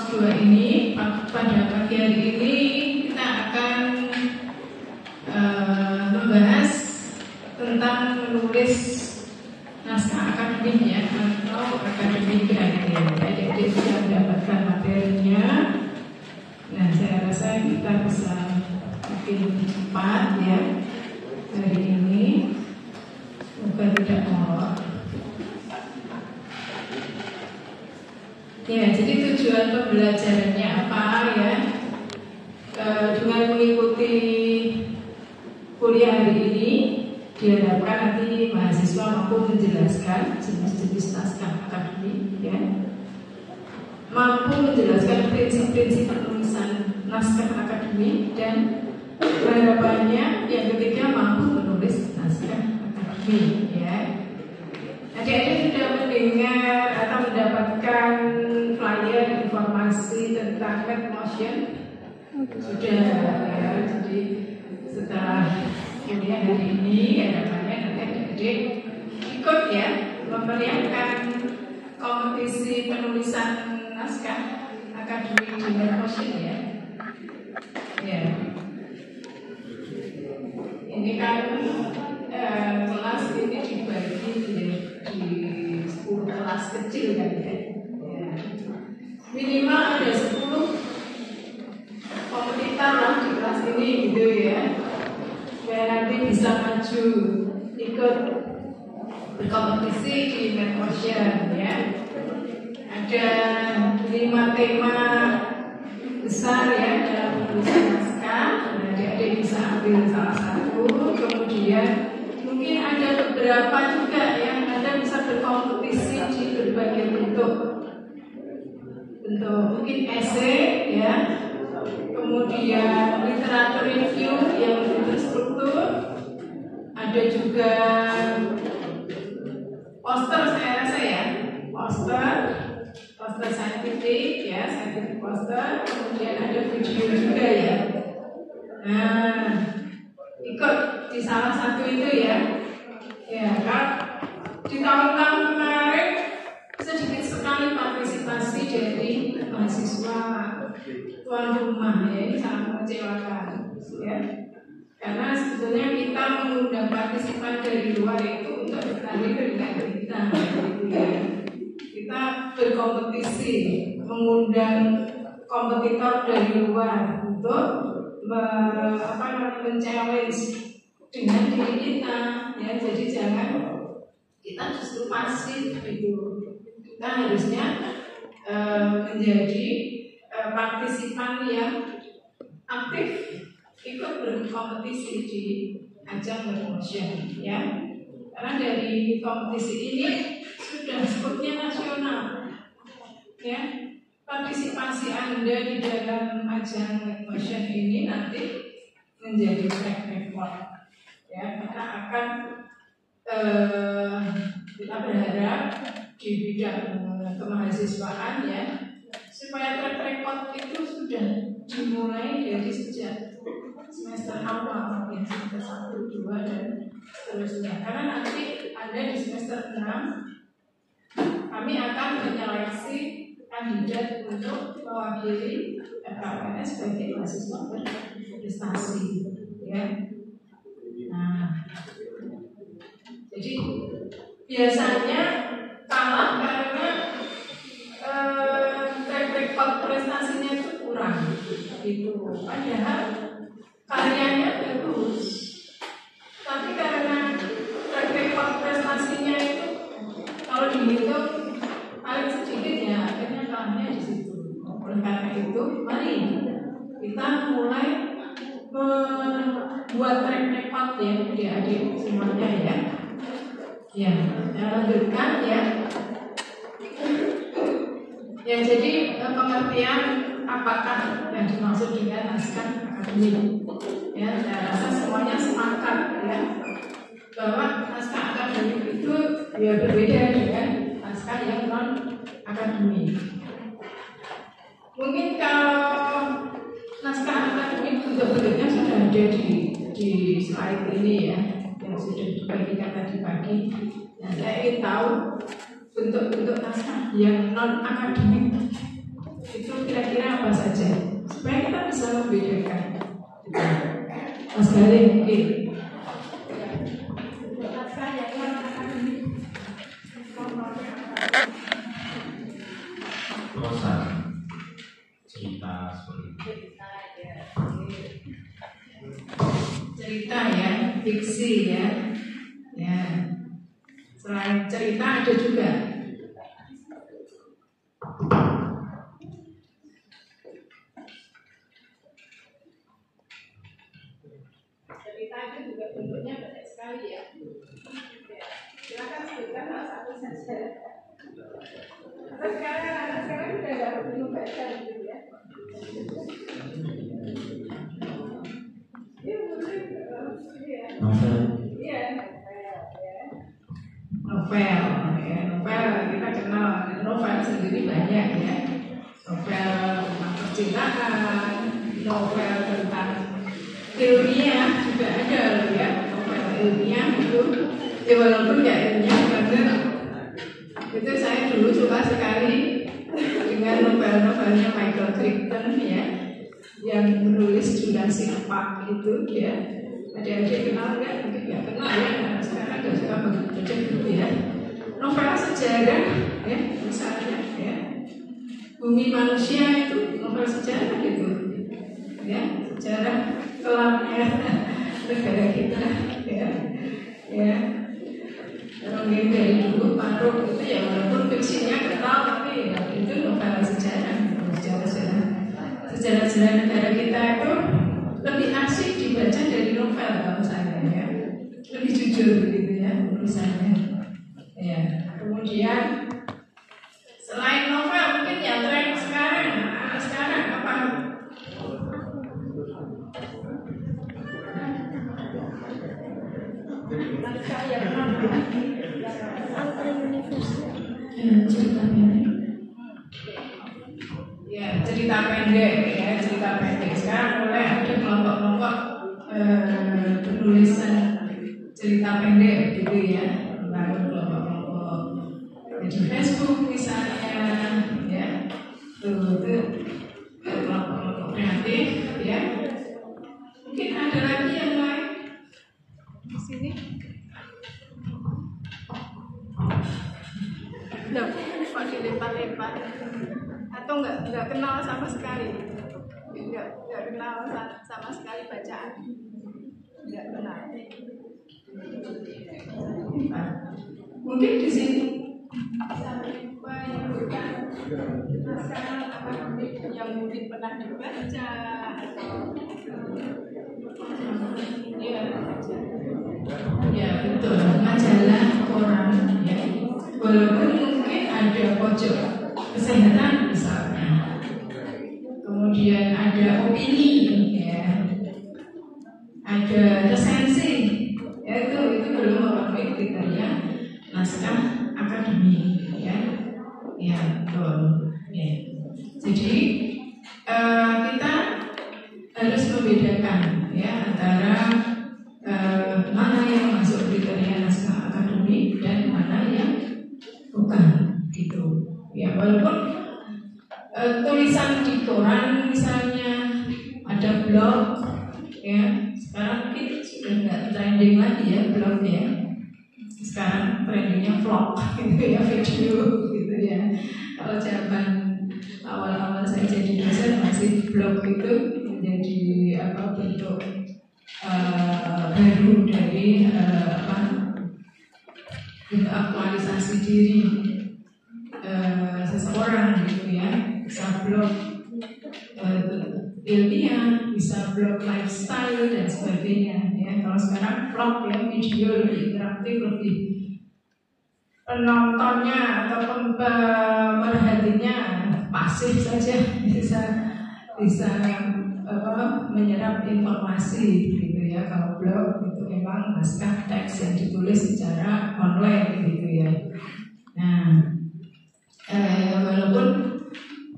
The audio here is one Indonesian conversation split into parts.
kelas 2 ini. Pada pagi hari ini kita akan membahas tentang menulis naskah akademik ya, atau akademik writing. Jadi sudah mendapatkan materinya. Nah, saya rasa kita bisa makin cepat ya hari ini, semoga tidak molor. Ya, jadi tujuan pembelajarannya apa ya? Dengan mengikuti kuliah hari ini, diharapkan nanti mahasiswa mampu menjelaskan jenis-jenis naskah akademik, ya, mampu menjelaskan prinsip-prinsip penulisan naskah akademik, dan harapannya yang ketiga mampu menulis naskah akademik, ya. Adik-adik sudah mendengar atau mendapatkan flyer informasi tentang Medmotion? Sudah ya. Jadi setelah kuliah hari ini harapannya nanti adik-adik ikut ya memeriahkan kompetisi penulisan naskah akademik di Medmotion ya. Ya. Ini kan kelas ini dibagi di 10 kelas kecil kan ya. Minimal ada 10 kompetitor lah di kelas ini gitu ya. Biar nanti bisa maju ikut berkompetisi di Medmotion ya. Ada 5 tema besar ya dalam penulisan naskah. Adik-adik bisa ambil salah satu, kemudian mungkin ada beberapa juga yang Anda bisa berkompetisi di berbagai bentuk mungkin esai ya, kemudian literatur review yang terstruktur, ada juga poster, saya rasa ya, poster saintifik ya, scientific poster, kemudian ada video juga ya. Nah, ikut di salah satu itu ya. Ya, kan di tahun-tahun kemarin sedikit sekali partisipasi dari mahasiswa tuan rumah ya, ini sangat mengecewakan ya. Karena sebetulnya kita mengundang partisipan dari luar itu untuk bertanding dengan kita gitu ya. Kita berkompetisi, mengundang kompetitor dari luar untuk men-challenge dengan diri kita ya. Jadi jangan kita justru pasif gitu. Kita harusnya menjadi partisipan yang aktif, ikut berkompetisi di ajang Medmotion ya. Karena dari kompetisi ini sudah skopnya nasional ya. Partisipasi Anda di dalam ajang Medmotion ini nanti menjadi track record ya. Kita akan kita berharap di bidang kemahasiswaan ya, supaya track record itu sudah dimulai dari sejak semester awal mungkin semester 1, 2 dan seterusnya. Karena nanti Anda di semester 6 kami akan menyeleksi kandidat untuk mewakili FKPNS sebagai mahasiswa berprestasi ya. Nah, jadi biasanya kalah karena track record prestasinya itu kurang gitu. Padahal karyanya bagus, tapi karena track record prestasinya itu kalau dihitung paling sedikit ya, akhirnya kalahnya di situ. Oleh karena itu, mari kita mulai membuat track record ya, adik-adik semuanya ya. Ya, lanjutkan ya. Ya, jadi pengertian apakah yang dimaksud dengan naskah akademik? Ya, saya rasa semuanya sepakat ya bahwa naskah akademik itu ya berbeda dengan naskah yang non akademik. Mungkin kalau naskah akademik bentuk-bentuknya sudah ada di slide ini ya, yang sudah dibagikan tadi pagi. Nah, saya ingin tahu bentuk-bentuk naskah yang non akademik Itu kira-kira apa saja supaya kita bisa membedakan. Mas Galih mungkin. Prosa cerita seperti cerita ya, fiksi ya. Ya. Selain cerita ada juga cerita itu juga bentuknya banyak sekali ya. Silakan sebutkan salah satu saja. Sekarang sudah nggak perlu baca gitu ya. novel. Iya, novel kita kenal. Novel sendiri banyak ya. Novel tentang percintaan, novel tentang ilmiah juga ada loh ya. Novel ilmiah itu, ya walaupun nggak ilmiah karena itu saya dulu suka sekali dengan novel-novelnya Michael Crichton ya, yang menulis Jurassic Park itu ya. Adik-adik kenal nggak? Mungkin nggak kenal ya. Nah, sekarang nggak suka baca buku ya. Novel sejarah ya, misalnya ya. Bumi Manusia itu novel sejarah gitu ya, sejarah kelamnya negara kita ya. Ya. Mungkin dari dulu Paruk itu ya walaupun fiksinya kenal tapi ya, itu novel sejarah, sejarah negara kita itu lebih asik dibaca dari novel kalau saya ya, lebih jujur gitu ya tulisannya ya. Kemudian selain novel mungkin yang tren sekarang apa? Cerita pendek. Ya, cerita pendek ya, cerita pendek. Sekarang mulai ada kelompok-kelompok penulisan cerita pendek gitu ya. Baru kelompok-kelompok di Facebook misalnya ya. Tuh kelompok-kelompok kreatif ya. Mungkin ada lagi yang lain di sini. Loh, kok dilempar-lempar? Atau nggak kenal sama sekali? Nggak kenal sama sekali bacaan? Nggak kenal. Mungkin di sini menyebutkan naskah akademik yang mungkin pernah dibaca ya betul, majalah koran ya. Walaupun mungkin ada pojok kesehatan misalnya, kemudian ada opini ya, ada resensi ya, itu belum memenuhi kriteria naskah akademik ya. Ya betul ya. Jadi kita harus membedakan ya antara mana yang masuk kriteria naskah akademik dan mana yang bukan gitu ya. Walaupun tulisan di koran misalnya, ada blog ya, sekarang mungkin sudah nggak trending lagi ya blog ya. Sekarang trendingnya vlog gitu ya, video gitu ya. Kalau zaman awal-awal saya jadi dosen masih blog itu menjadi bentuk baru dari bentuk aktualisasi diri seseorang gitu ya. Bisa blog ilmiah, bisa blog lifestyle dan sebagainya ya. Kalau sekarang vlog ya, video lebih interaktif, lebih penontonnya ataupun pemerhatinya pasif saja bisa menyerap informasi gitu ya. Kalau blog itu memang naskah teks yang ditulis secara online gitu ya. Nah, walaupun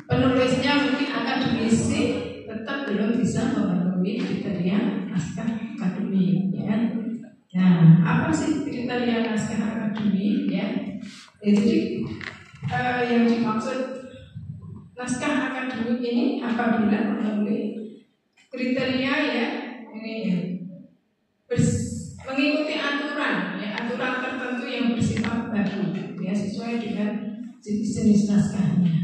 penulisnya mungkin akademisi, tetap belum bisa memenuhi kriteria naskah akademik ya. Nah, apa sih kriteria naskah akademik ya? Jadi yang dimaksud naskah akademik ini apabila memenuhi kriteria ya ini mengikuti aturan ya, aturan tertentu yang bersifat baku ya, sesuai dengan jenis naskahnya.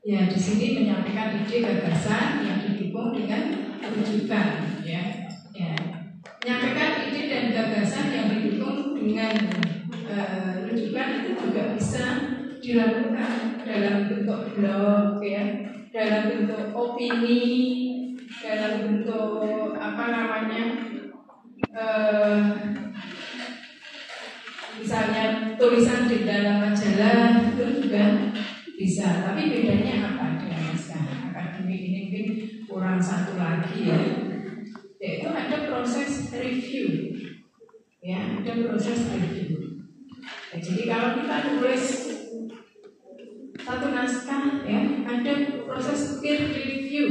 Ya, di sini menyampaikan ide gagasan yang didukung dengan rujukan ya. Ya. Menyampaikan ide dan gagasan yang didukung dengan rujukan itu juga bisa dilakukan dalam bentuk blog ya, dalam bentuk opini, dalam bentuk apa namanya misalnya tulisan di dalam majalah itu juga bisa. Tapi bedanya apa dengan naskah akademik ini mungkin kurang satu lagi ya, yaitu ada proses review ya, ada proses review. Ya, jadi kalau kita nulis satu naskah ya, ada proses peer review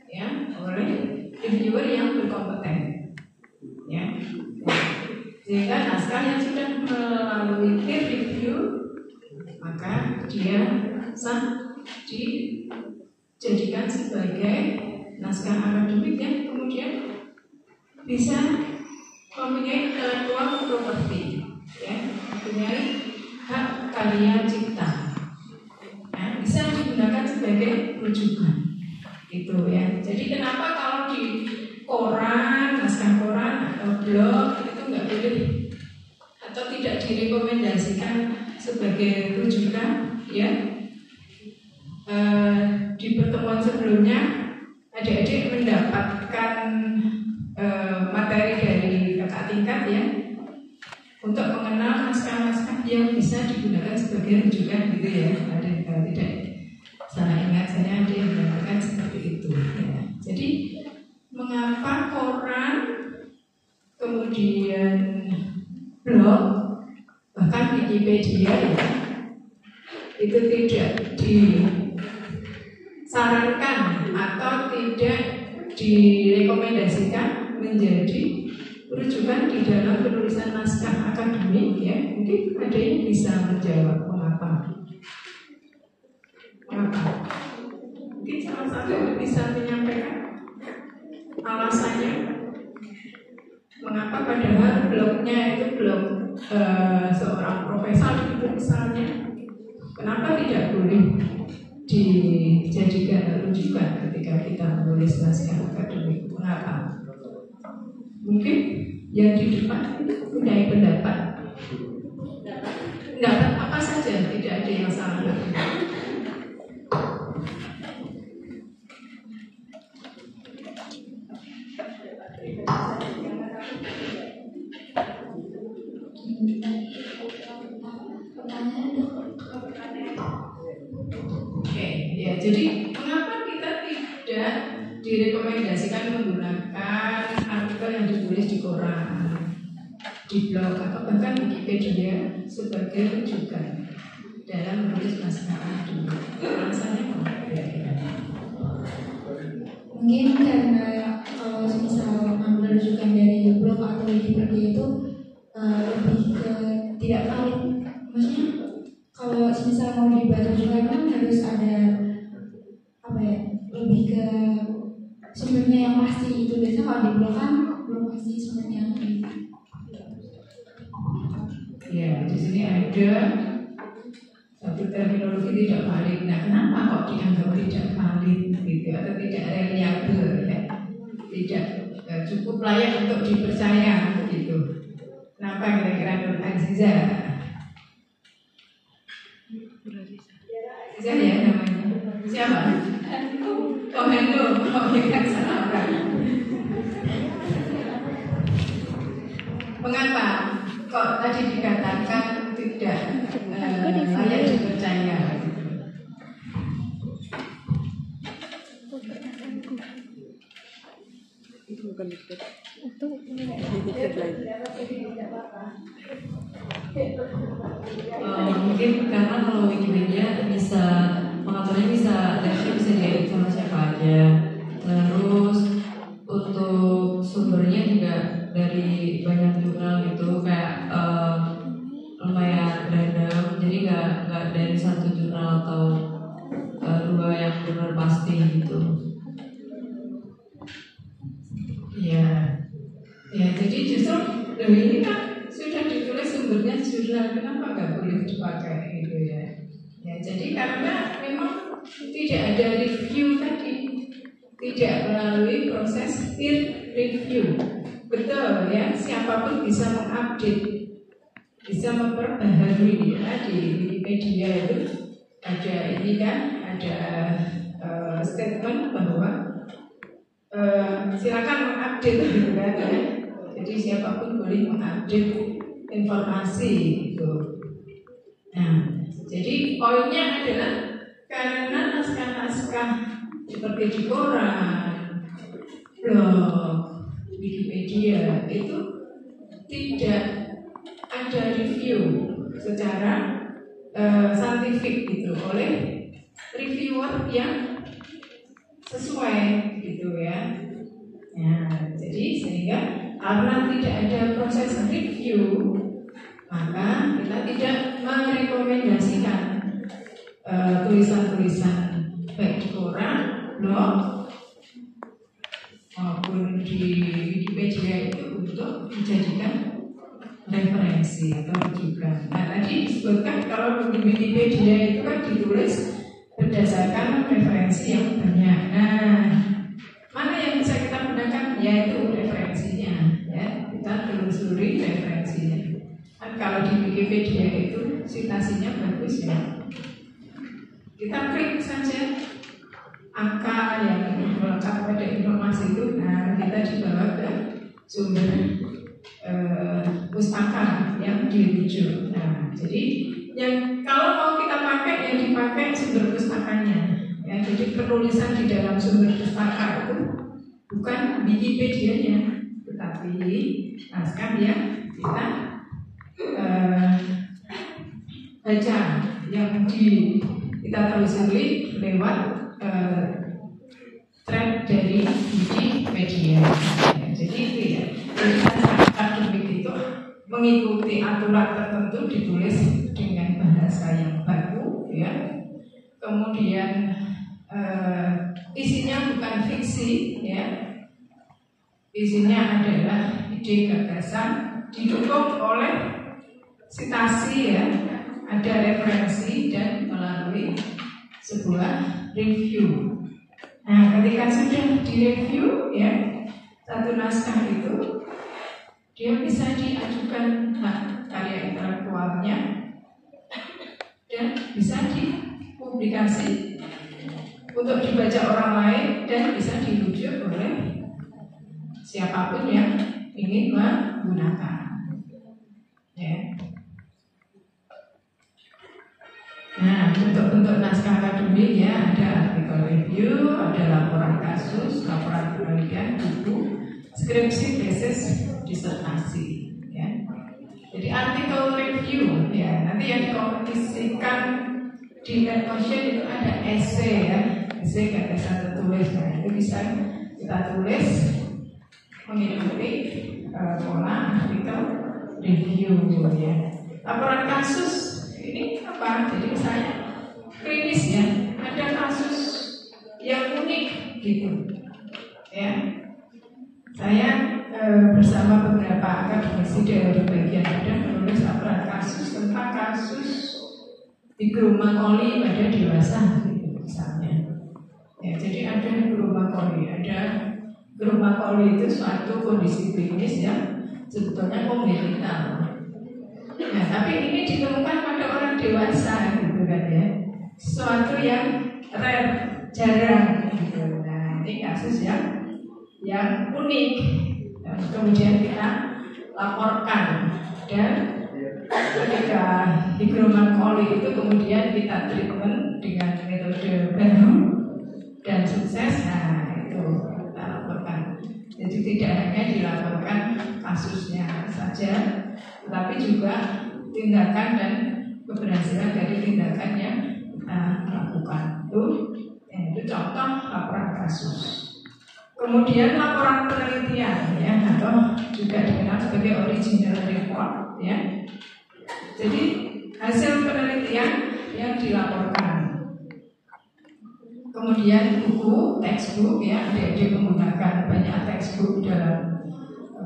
ya oleh reviewer yang berkompeten ya. Sehingga naskah yang sudah melalui peer review maka dia sah dijadikan sebagai naskah akademik yang kemudian bisa mempunyai intellectual property ya, mempunyai hak karya cipta ya, bisa digunakan sebagai rujukan itu ya. Jadi kenapa kalau di koran, naskah koran atau blog itu nggak boleh atau tidak direkomendasikan sebagai rujukan ya. Di pertemuan sebelumnya adik-adik mendapatkan materi dari kakak tingkat ya untuk mengenal naskah-naskah yang bisa digunakan sebagai rujukan gitu ya. Ada tidak salah ingat, saya ada yang mengatakan seperti itu ya. Jadi mengapa koran kemudian blog bahkan Wikipedia ya, itu tidak disarankan atau tidak direkomendasikan menjadi rujukan di dalam penulisan naskah akademik ya. Mungkin ada yang bisa menjawab mengapa? Mungkin salah satu bisa menyampaikan alasannya mengapa, padahal blognya itu blog seorang profesor itu misalnya, kenapa tidak boleh dijadikan rujukan ketika kita menulis naskah akademik? Mengapa? Mungkin yang di depan punya pendapat apa saja, tidak ada yang salah. Oke, ya, jadi mengapa kita tidak direkomendasikan menggunakan artikel yang ditulis di koran, di blog atau bahkan Wikipedia sebagai rujukan dalam menulis naskah akademik? Alasannya apa? Mungkin karena kalau misal mengambil rujukan dari blog atau Wikipedia itu lebih ke tidak valid. Maksudnya kalau misal mau dibuat rujukan kan harus ada apa ya, lebih ke sumbernya yang pasti. Itu biasanya kalau di blog kan belum pasti sumbernya yang pasti. Ya, di sini ada satu terminologi tidak valid. Nah, kenapa kok dianggap tidak valid gitu atau tidak reliable ya? Tidak cukup layak untuk dipercaya gitu. Kenapa kira-kira Nur Aziza? Aziza ya namanya. Siapa? Oh, Hendo. Oh, ya kan salah orang. Mengapa kok tadi dikatakan tidak layak dipercaya? Itu bukan dikit. Itu dikit lagi. Mungkin karena kalau Wikipedia bisa pengaturnya bisa teksnya bisa diedit sama siapa aja. Terus untuk sumbernya juga dari banyak jurnal gitu, kayak lumayan random, jadi nggak dari satu jurnal atau pasti gitu. Ya, jadi justru ini kan sudah ditulis sumbernya jurnal, kenapa nggak boleh dipakai gitu ya? Ya, jadi karena memang tidak ada review tadi, tidak melalui proses peer review. Betul ya, siapapun bisa mengupdate, bisa memperbaharui ya. Di Wikipedia itu ada ini kan, ada statement bahwa silakan mengupdate gitu kan ya. Jadi siapapun boleh mengupdate informasi gitu. Nah, jadi poinnya adalah karena naskah-naskah seperti di koran, blog, Wikipedia itu tidak ada review secara saintifik gitu oleh reviewer yang sesuai gitu ya. Nah, jadi sehingga karena tidak ada proses review, maka kita tidak merekomendasikan tulisan-tulisan baik di koran, blog maupun di Wikipedia itu untuk dijadikan referensi atau rujukan. Nah, tadi disebutkan kalau di Wikipedia itu kan ditulis berdasarkan referensi yang banyak. Nah, mana yang bisa kita gunakan? Ya itu referensinya, ya kita telusuri referensinya. Kan kalau di Wikipedia itu citasinya bagus ya. Kita klik saja angka yang melekat pada informasi itu. Nah, kita dibawa ke sumber pustaka yang dirujuk. Nah, jadi yang kalau mau kita pakai yang dipakai sumber pustakanya. Ya, jadi penulisan di dalam sumber pustaka itu bukan Wikipedia-nya, tetapi naskah yang kita baca, yang kita telusuri lewat thread dari Wikipedia. Ya, jadi itu ya. Jadi akademik itu mengikuti aturan tertentu, ditulis dengan bahasa yang baku, ya. Kemudian isinya bukan fiksi, ya. Isinya adalah ide gagasan, didukung oleh citasi, ya. Ada referensi dan melalui sebuah review. Nah, ketika sudah direview, ya, satu naskah itu dia bisa diajukan hak karya intelektualnya dan bisa dipublikasi untuk dibaca orang lain dan bisa dirujuk oleh siapapun yang ingin menggunakan. Ya. Nah, bentuk-bentuk naskah akademik ya, ada artikel review, ada laporan kasus, laporan penelitian, buku, skripsi, tesis, disertasi, ya. Jadi artikel review, ya, nanti yang dikompetisikan di Netmotion itu ada essay, ya, essay gagasan tertulis. Nah, itu bisa kita tulis mengikuti pola artikel review, ya. Laporan kasus ini apa? Jadi misalnya klinis ya, ada kasus yang unik gitu, ya. Saya bersama beberapa akademisi dari bagian badan menulis laporan kasus tentang kasus higromacoli pada dewasa, gitu, misalnya. Ya, jadi ada higromacoli, higromacoli itu suatu kondisi klinis yang sebetulnya kongenital. Nah, tapi ini ditemukan pada orang dewasa, gitu kan ya, sesuatu yang rare, jarang, gitu. Nah, ini kasus yang unik. Dan kemudian kita laporkan, dan ketika higromacoli itu kemudian kita treatment dengan metode baru dan sukses. Nah, itu kita laporkan. Jadi tidak hanya dilaporkan kasusnya saja, tetapi juga tindakan dan keberhasilan dari tindakan yang kita lakukan. Itu contoh laporan kasus. Kemudian laporan penelitian, ya, atau juga dikenal sebagai original report, ya. Jadi hasil penelitian yang dilaporkan. Kemudian Kemudian buku, textbook ya, adik-adik menggunakan banyak textbook dalam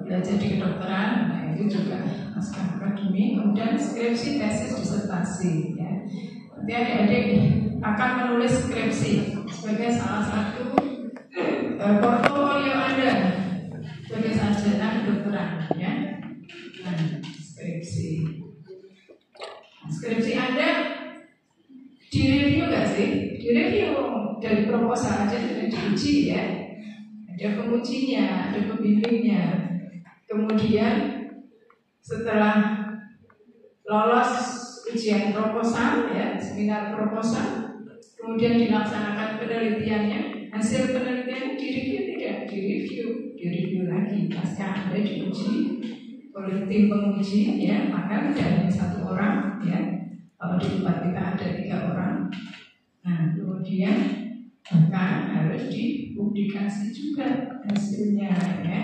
belajar di kedokteran. Nah itu juga naskah akademik. Kemudian skripsi, tesis, disertasi ya. Nanti adik-adik akan menulis skripsi sebagai salah satu portofolio Anda sebagai sarjana kedokteran ya. Nah, skripsi Anda direview nggak sih? Direview dari proposal aja sudah diuji ya. Ada pengujinya, ada pembimbingnya. Kemudian setelah lolos ujian proposal ya, seminar proposal, kemudian dilaksanakan penelitiannya, hasil penelitiannya direview tidak? Direview lagi. Pasca Anda diuji oleh tim penguji ya, maka tidak hanya satu orang ya. Kalau di tempat kita ada 3 orang. Nah, kemudian maka harus dipublikasi juga hasilnya ya.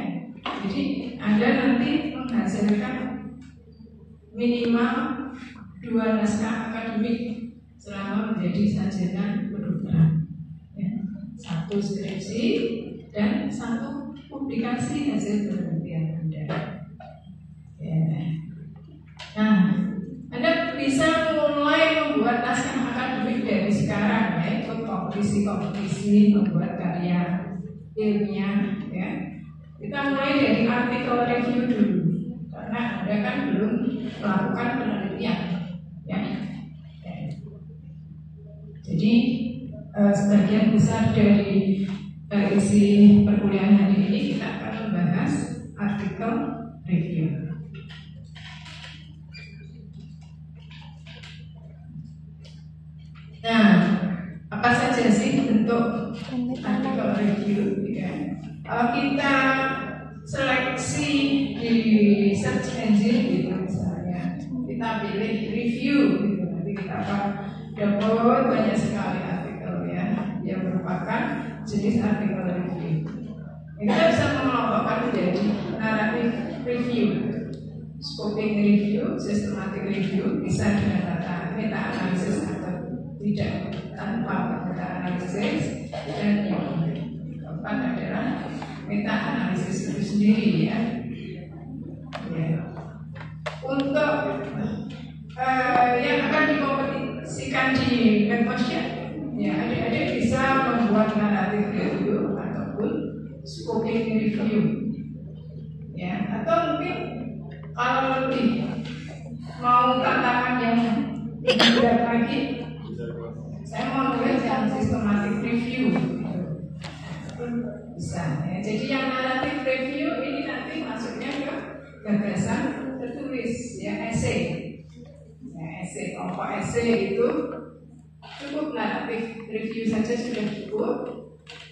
Jadi Anda nanti menghasilkan minimal 2 naskah akademik selama menjadi sarjana kedokteran ya. 1 skripsi dan 1 publikasi hasil penelitian Anda ya. Nah, Anda bisa mulai membuat naskah akademik dari sekarang ya, ikut kompetisi membuat karya ilmiah ya. Kita mulai dari artikel review dulu karena Anda kan belum melakukan penelitian ya. Jadi sebagian besar dari isi perkuliahan hari ini kita akan membahas artikel review. Nah, apa saja sih bentuk artikel review ya? Kalau kita seleksi di search engine gitu misalnya, kita pilih review gitu, nanti kita akan dapat banyak sekali artikel ya yang merupakan jenis artikel review. Kita bisa mengelompokkan menjadi narrative review, scoping review, systematic review, bisa dengan meta analisis atau tidak tanpa meta analisis, dan yang keempat adalah meta analisis itu sendiri ya. Untuk yang akan dikompetisikan di mentorship ya, adik-adik bisa membuat narrative review ataupun scoping review ya, atau mungkin kalau lebih mau tantangan yang berat lagi, saya mau nulis yang systematic review bisa ya. Jadi yang narrative review ini nanti masuknya ke gagasan tertulis ya, essay ya, essay, kelompok essay itu cukup narrative review saja sudah cukup.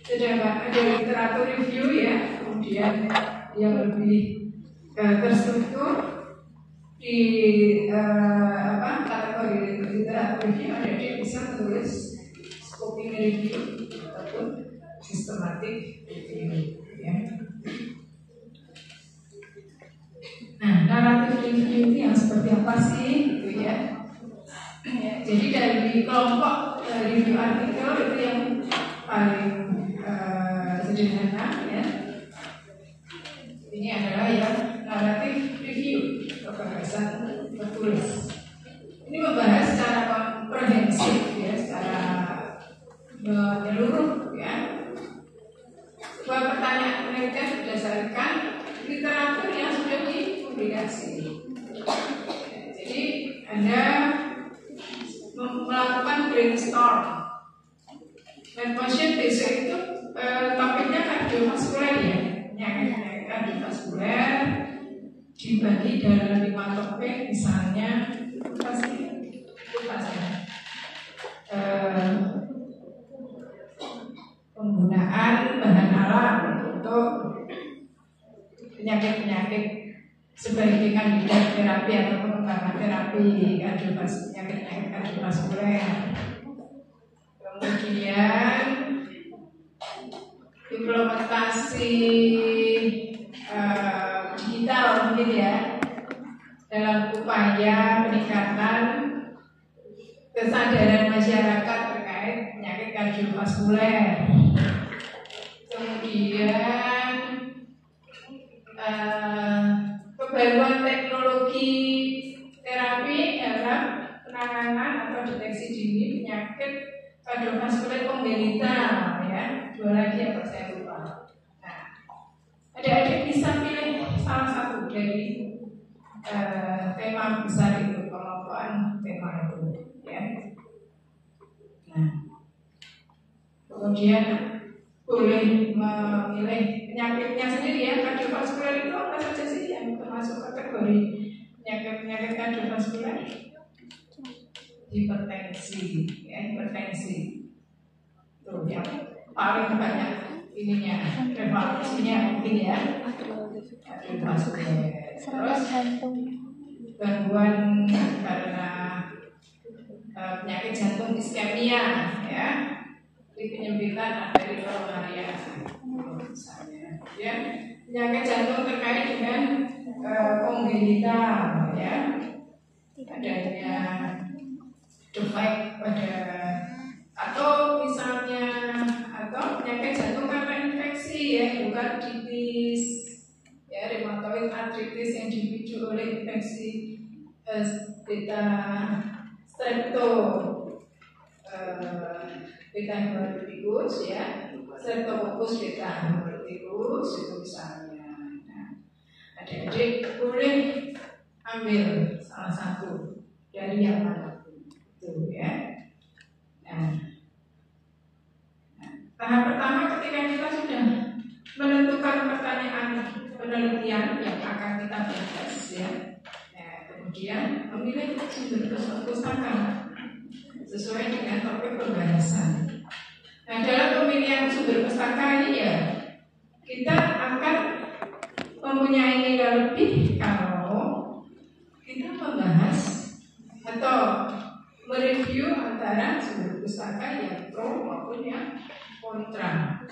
Sedangkan ada literatur review ya, kemudian yang lebih terstruktur di kategori literatur review, ada dia bisa menulis scoping review ataupun systematic review ya. Nah, narrative review ini yang seperti apa sih gitu ya. Jadi dari kelompok review artikel itu yang paling sederhana ya. Ini adalah yang narrative review atau gagasan tertulis. Ini membahas secara komprehensif ya, secara menyeluruh ya. Sebuah pertanyaan penelitian berdasarkan literatur yang sudah dipublikasi. Jadi Anda melakukan brainstorm. Dan pasien besok itu topiknya kardiovaskuler ya, penyakit kardiovaskuler dibagi dalam 5 topik, misalnya penggunaan bahan alam untuk penyakit-penyakit sebagai kandidat terapi atau pengembangan terapi penyakit kardiovaskuler. Kemudian implementasi digital mungkin ya, dalam upaya peningkatan kesadaran masyarakat terkait penyakit kardiovaskuler. Kemudian kebaruan teknologi terapi dalam penanganan atau deteksi dini penyakit kardiovaskuler kongenital, ya. Dua lagi apa saya lupa. Nah, adik-adik bisa pilih salah satu dari tema besar itu, kelompokan tema itu, ya. Nah, kemudian boleh memilih penyakitnya sendiri, ya. Kardiovaskuler itu apa saja sih yang termasuk kategori penyakit kardiovaskuler? Hipertensi, ya, hipertensi. Tuh yang paling banyak ininya, prevalensinya mungkin, ya. Kardiovaskuler. Terus gangguan karena penyakit jantung iskemia, ya. Di penyempitan arteri koronaria misalnya, ya. Penyakit jantung terkait dengan kongenital, ya. Adanya defect pada atau misalnya penyakit jantung karena infeksi, ya, endokarditis, ya, rheumatoid arthritis yang dipicu oleh infeksi beta hemolitikus, ya, streptococcus beta hemolitikus itu misalnya. Nah, adik-adik boleh ambil salah satu dari yang mana itu, ya. Nah, tahap pertama ketika kita sudah menentukan pertanyaan penelitian yang akan kita bahas, ya. Nah, kemudian memilih sumber pustaka sesuai dengan topik pembahasan. Nah, dalam pemilihan sumber pustaka ini, ya, kita akan mempunyai nilai lebih kalau kita membahas atau mereview antara sumber pustaka yang pro maupun yang kontra,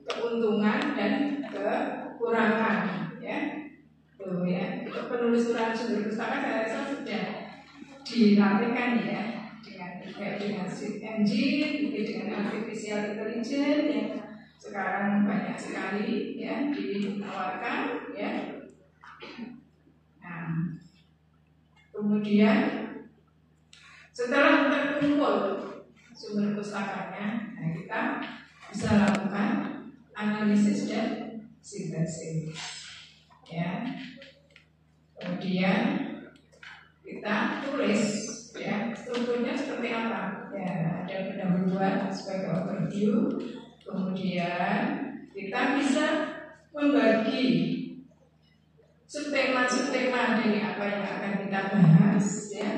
keuntungan dan kekurangan, ya. Tuh, ya, untuk penelusuran sumber pustaka saya rasa sudah dilatihkan, ya, dengan search engine, dengan artificial intelligence yang sekarang banyak sekali, ya, ditawarkan, ya. Nah, kemudian setelah terkumpul sumber pustakanya, nah, kita bisa lakukan analisis dan sintesis, ya. Kemudian kita tulis, ya, strukturnya seperti apa, ya. Ada pendahuluan sebagai overview, kemudian kita bisa membagi subtema dari apa yang akan kita bahas, ya,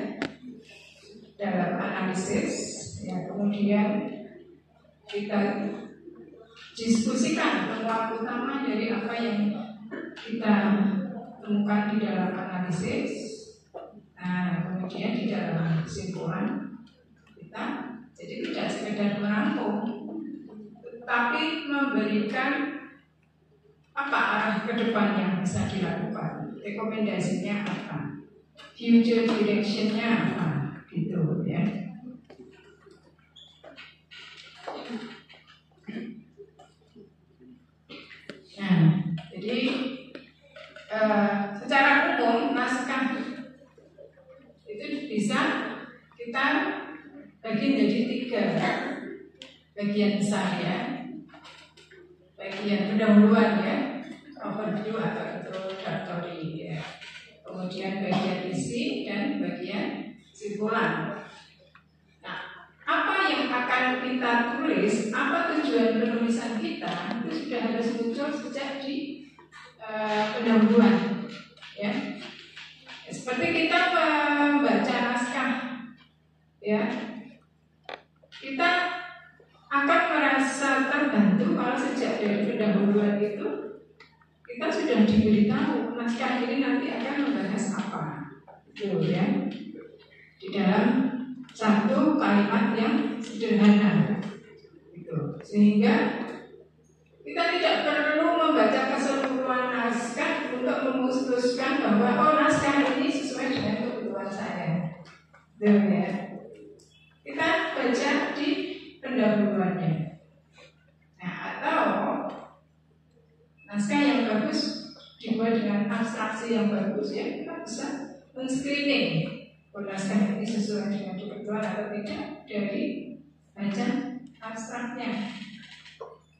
dalam analisis, ya. Kemudian kita diskusikan temuan utama dari apa yang kita temukan di dalam analisis. Nah, kemudian di dalam kesimpulan kita jadi tidak sekedar merangkum, tapi memberikan apa arah ke depan yang bisa dilakukan, rekomendasinya apa, future directionnya apa, gitu, ya. Nah, jadi secara umum naskah itu bisa kita bagi menjadi 3 bagian besar, ya. Bagian pendahuluan, ya, overview atau introductory, ya. Kemudian bagian isi dan bagian kesimpulan. Nah, apa yang akan kita tulis, apa tujuan penulisan kita, itu sudah harus muncul sejak di pendahuluan, ya. Seperti kita membaca naskah, ya, kita akan merasa terbantu kalau sejak dari pendahuluan itu kita sudah diberitahu naskah ini nanti akan membahas apa, gitu, ya, di dalam satu kalimat yang sederhana, gitu. Sehingga kita tidak perlu membaca keseluruhan naskah untuk memutuskan bahwa oh, naskah ini sesuai dengan kebutuhan saya, gitu, ya. Kita baca di pendahuluan sesuai dengan abstraksi yang bagus, ya kita bisa men-screening naskah ini sesuai dengan kebutuhan atau tidak dari baca abstraknya.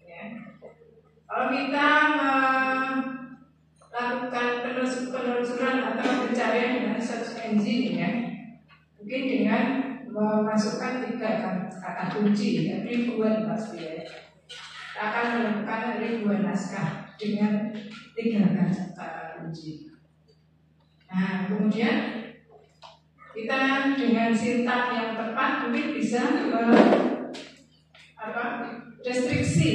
Ya. Kalau kita melakukan penelusuran atau pencarian dengan search engine, ya, mungkin dengan memasukkan 3 kata kunci, ya, ribuan pasti, ya. Kita akan menemukan ribuan naskah dengan 3 kata kunci. Nah, kemudian kita dengan sintak yang tepat mungkin bisa restriksi,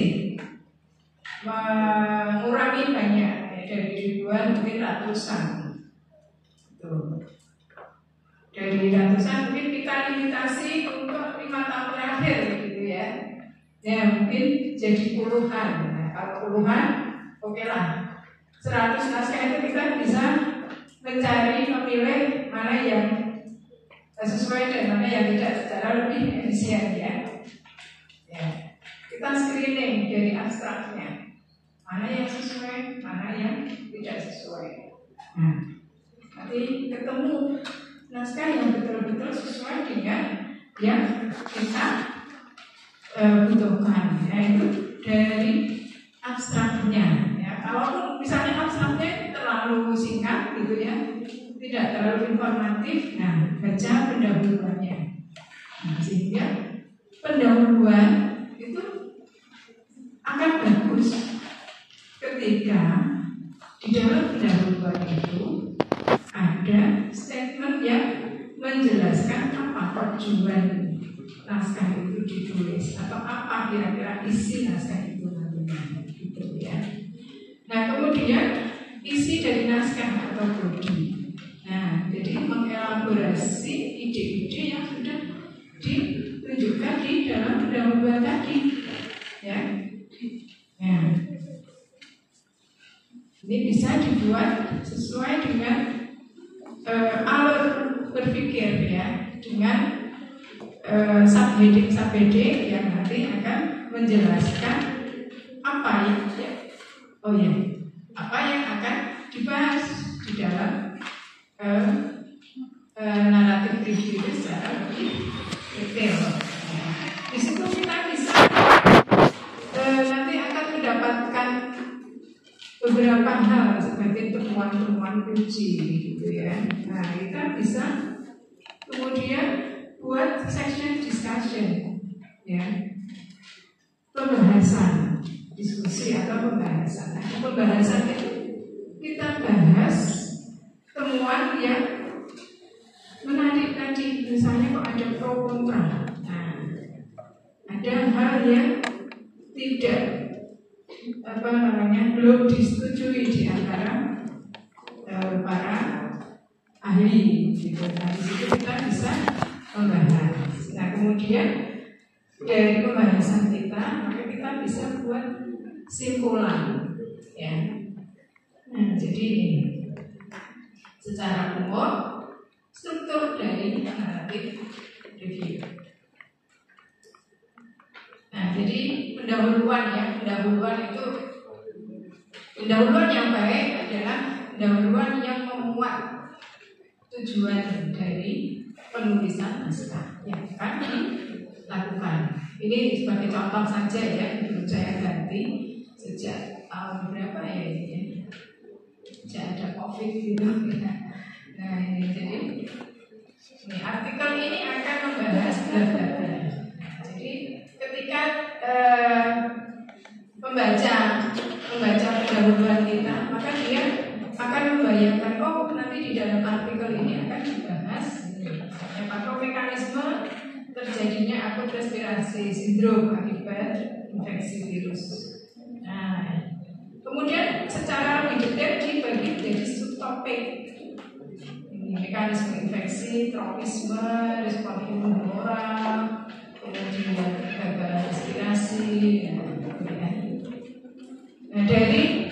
mengurangi banyak, ya, dari ribuan mungkin ratusan. Tuh. Dari ratusan mungkin kita limitasi untuk 5 tahun terakhir gitu, ya. Ya mungkin jadi puluhan. Nah, kalau puluhan, oke lah. 100 naskah itu kita bisa mencari, memilih mana yang sesuai dan mana yang tidak secara lebih efisien, ya. Ya. Kita screening dari abstraknya, mana yang sesuai, mana yang tidak sesuai. Nah, nanti ketemu naskah yang betul-betul sesuai dengan yang kita butuhkan, yaitu dari abstraknya. Ya, kalau misalnya abstraknya terlalu singkat, gitu ya, tidak terlalu informatif, nah baca pendahuluannya. Nah, sehingga pendahuluan itu akan bagus ketika di dalam pendahuluan itu ada statement yang menjelaskan apa tujuan naskah itu ditulis atau apa kira-kira isi naskah itu nantinya, gitu ya. Nah, kemudian isi dari naskah atau body. Nah, jadi mengelaborasi ide-ide yang sudah ditunjukkan di dalam pendahuluan tadi, ya. Nah, ini bisa dibuat sesuai dengan alur berpikir, ya, dengan subheading yang nanti akan menjelaskan apa yang akan dibahas di dalam naratif review itu secara lebih detail. Di situ kita bisa nanti akan mendapatkan beberapa hal sebagai temuan-temuan kunci, gitu ya. Nah, kita bisa kemudian buat section discussion, ya, pembahasan, diskusi atau pembahasan. Nah, pembahasan itu kita bahas temuan yang menarik tadi, misalnya kok ada pro kontra. Nah, ada hal yang tidak belum disetujui di antara para ahli, gitu. Nah, di situ kita bisa membahas. Nah, kemudian dari pembahasan kita, maka kita bisa buat simpulan, ya. Nah, jadi ini secara umum struktur dari naratif review. Nah, jadi pendahuluan yang baik adalah pendahuluan yang memuat tujuan dari penulisan naskah yang akan dilakukan. Ini sebagai contoh saja, ya, menurut saya ganti sejak tahun berapa ya ini, ya? Sejak ada COVID gitu. Nah, ini jadi ini artikel ini akan membahas bla-bla-bla. Jadi ketika pembaca pendahuluan kita, maka dia akan membayangkan, oh nanti di dalam artikel ini akan dibahas atau mekanisme terjadinya akut respirasi sindrom akibat infeksi virus. Nah, kemudian secara lebih detail dibagi menjadi subtopik. Ini mekanisme infeksi, tropisme, respon imun humoral, kemudian gagal respirasi. Nah, dari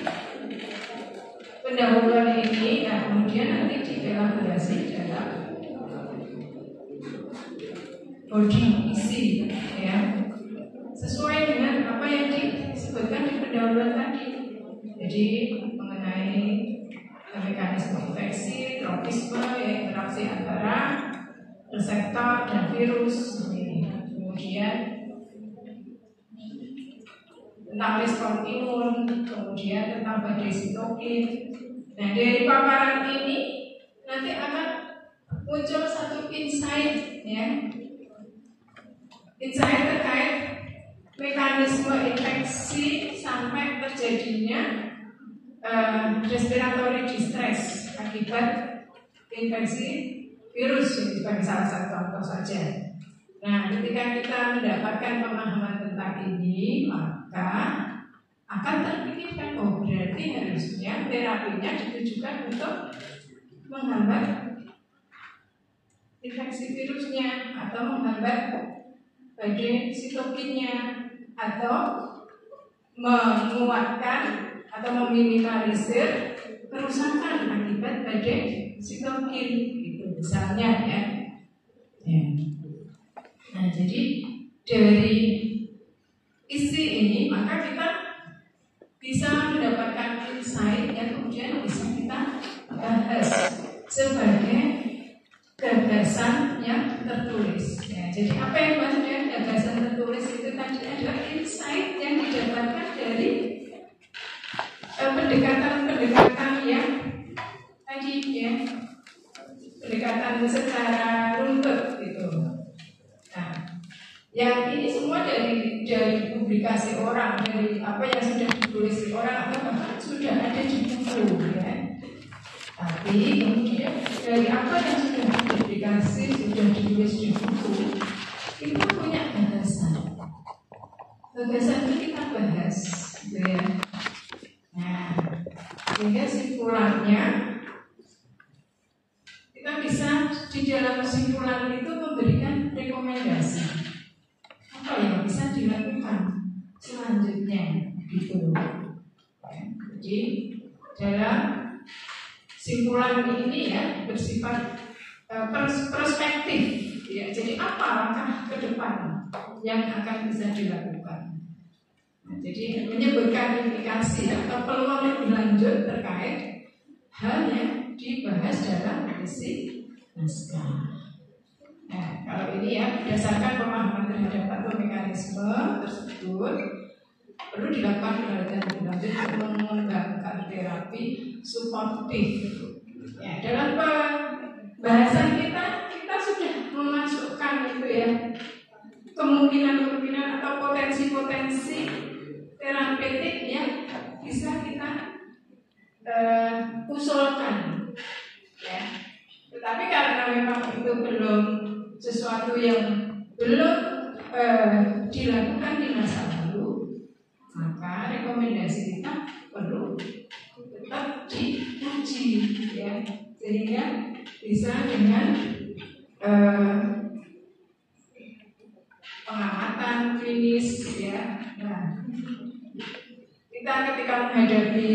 pendahuluan ini, nah, kemudian nanti dielaborasi dalam body isi, ya, sesuai dengan apa yang disebutkan di pendahuluan tadi. Jadi mengenai infeksi, tropisme, ya, interaksi antara reseptor dan virus. Kemudian tentang respon imun, kemudian tentang badai sitokin. Nah, dari paparan ini nanti akan muncul satu insight, ya, insight terkait mekanisme infeksi sampai terjadinya respiratory distress akibat infeksi virus, sebagai salah satu contoh saja. Nah, ketika kita mendapatkan pemahaman tentang ini, maka akan terpikirkan, oh berarti harusnya terapinya ditujukan untuk menghambat infeksi virusnya atau menghambat badai sitokinnya atau menguatkan atau meminimalisir kerusakan akibat badai sitokin, gitu misalnya, ya. Nah, jadi dari isi ini maka kita bisa mendapatkan insight yang kemudian bisa kita bahas sebagai gagasan yang tertulis. Ya, jadi apa yang maksudnya gagasan tertulis itu tadi adalah insight yang didapatkan dari pendekatan-pendekatan yang tadi, ya, pendekatan secara runtut gitu. Nah, yang ini semua dari publikasi orang, dari apa yang sudah ditulis orang atau bahkan sudah ada di buku, ya. Tapi kemudian dari apa yang sudah dipublikasi, sudah ditulis di buku, kita punya gagasan. Gagasan ini kita bahas, gitu ya. Nah, sehingga simpulannya kita bisa di dalam kesimpulan itu memberikan rekomendasi apa yang bisa dilakukan selanjutnya, gitu. Jadi dalam simpulan ini, ya, bersifat perspektif, ya. Jadi apa langkah ke depan yang akan bisa dilakukan? Nah, jadi menyebutkan indikasi atau peluang lebih lanjut terkait hal yang dibahas dalam isi naskah. Nah, kalau ini, ya, berdasarkan pemahaman terhadap satu mekanisme tersebut, perlu dilakukan penelitian lebih lanjut untuk mengembangkan terapi suportif. Ya, dalam pembahasan kita sudah memasukkan itu, ya, kemungkinan-kemungkinan atau potensi-potensi terapeutik yang bisa kita usulkan, ya. Tetapi karena memang itu belum sesuatu yang belum dilakukan di masa lalu, maka rekomendasi kita perlu tetap diuji, ya, sehingga bisa dengan pengamatan klinis, ya. Nah, kita ketika menghadapi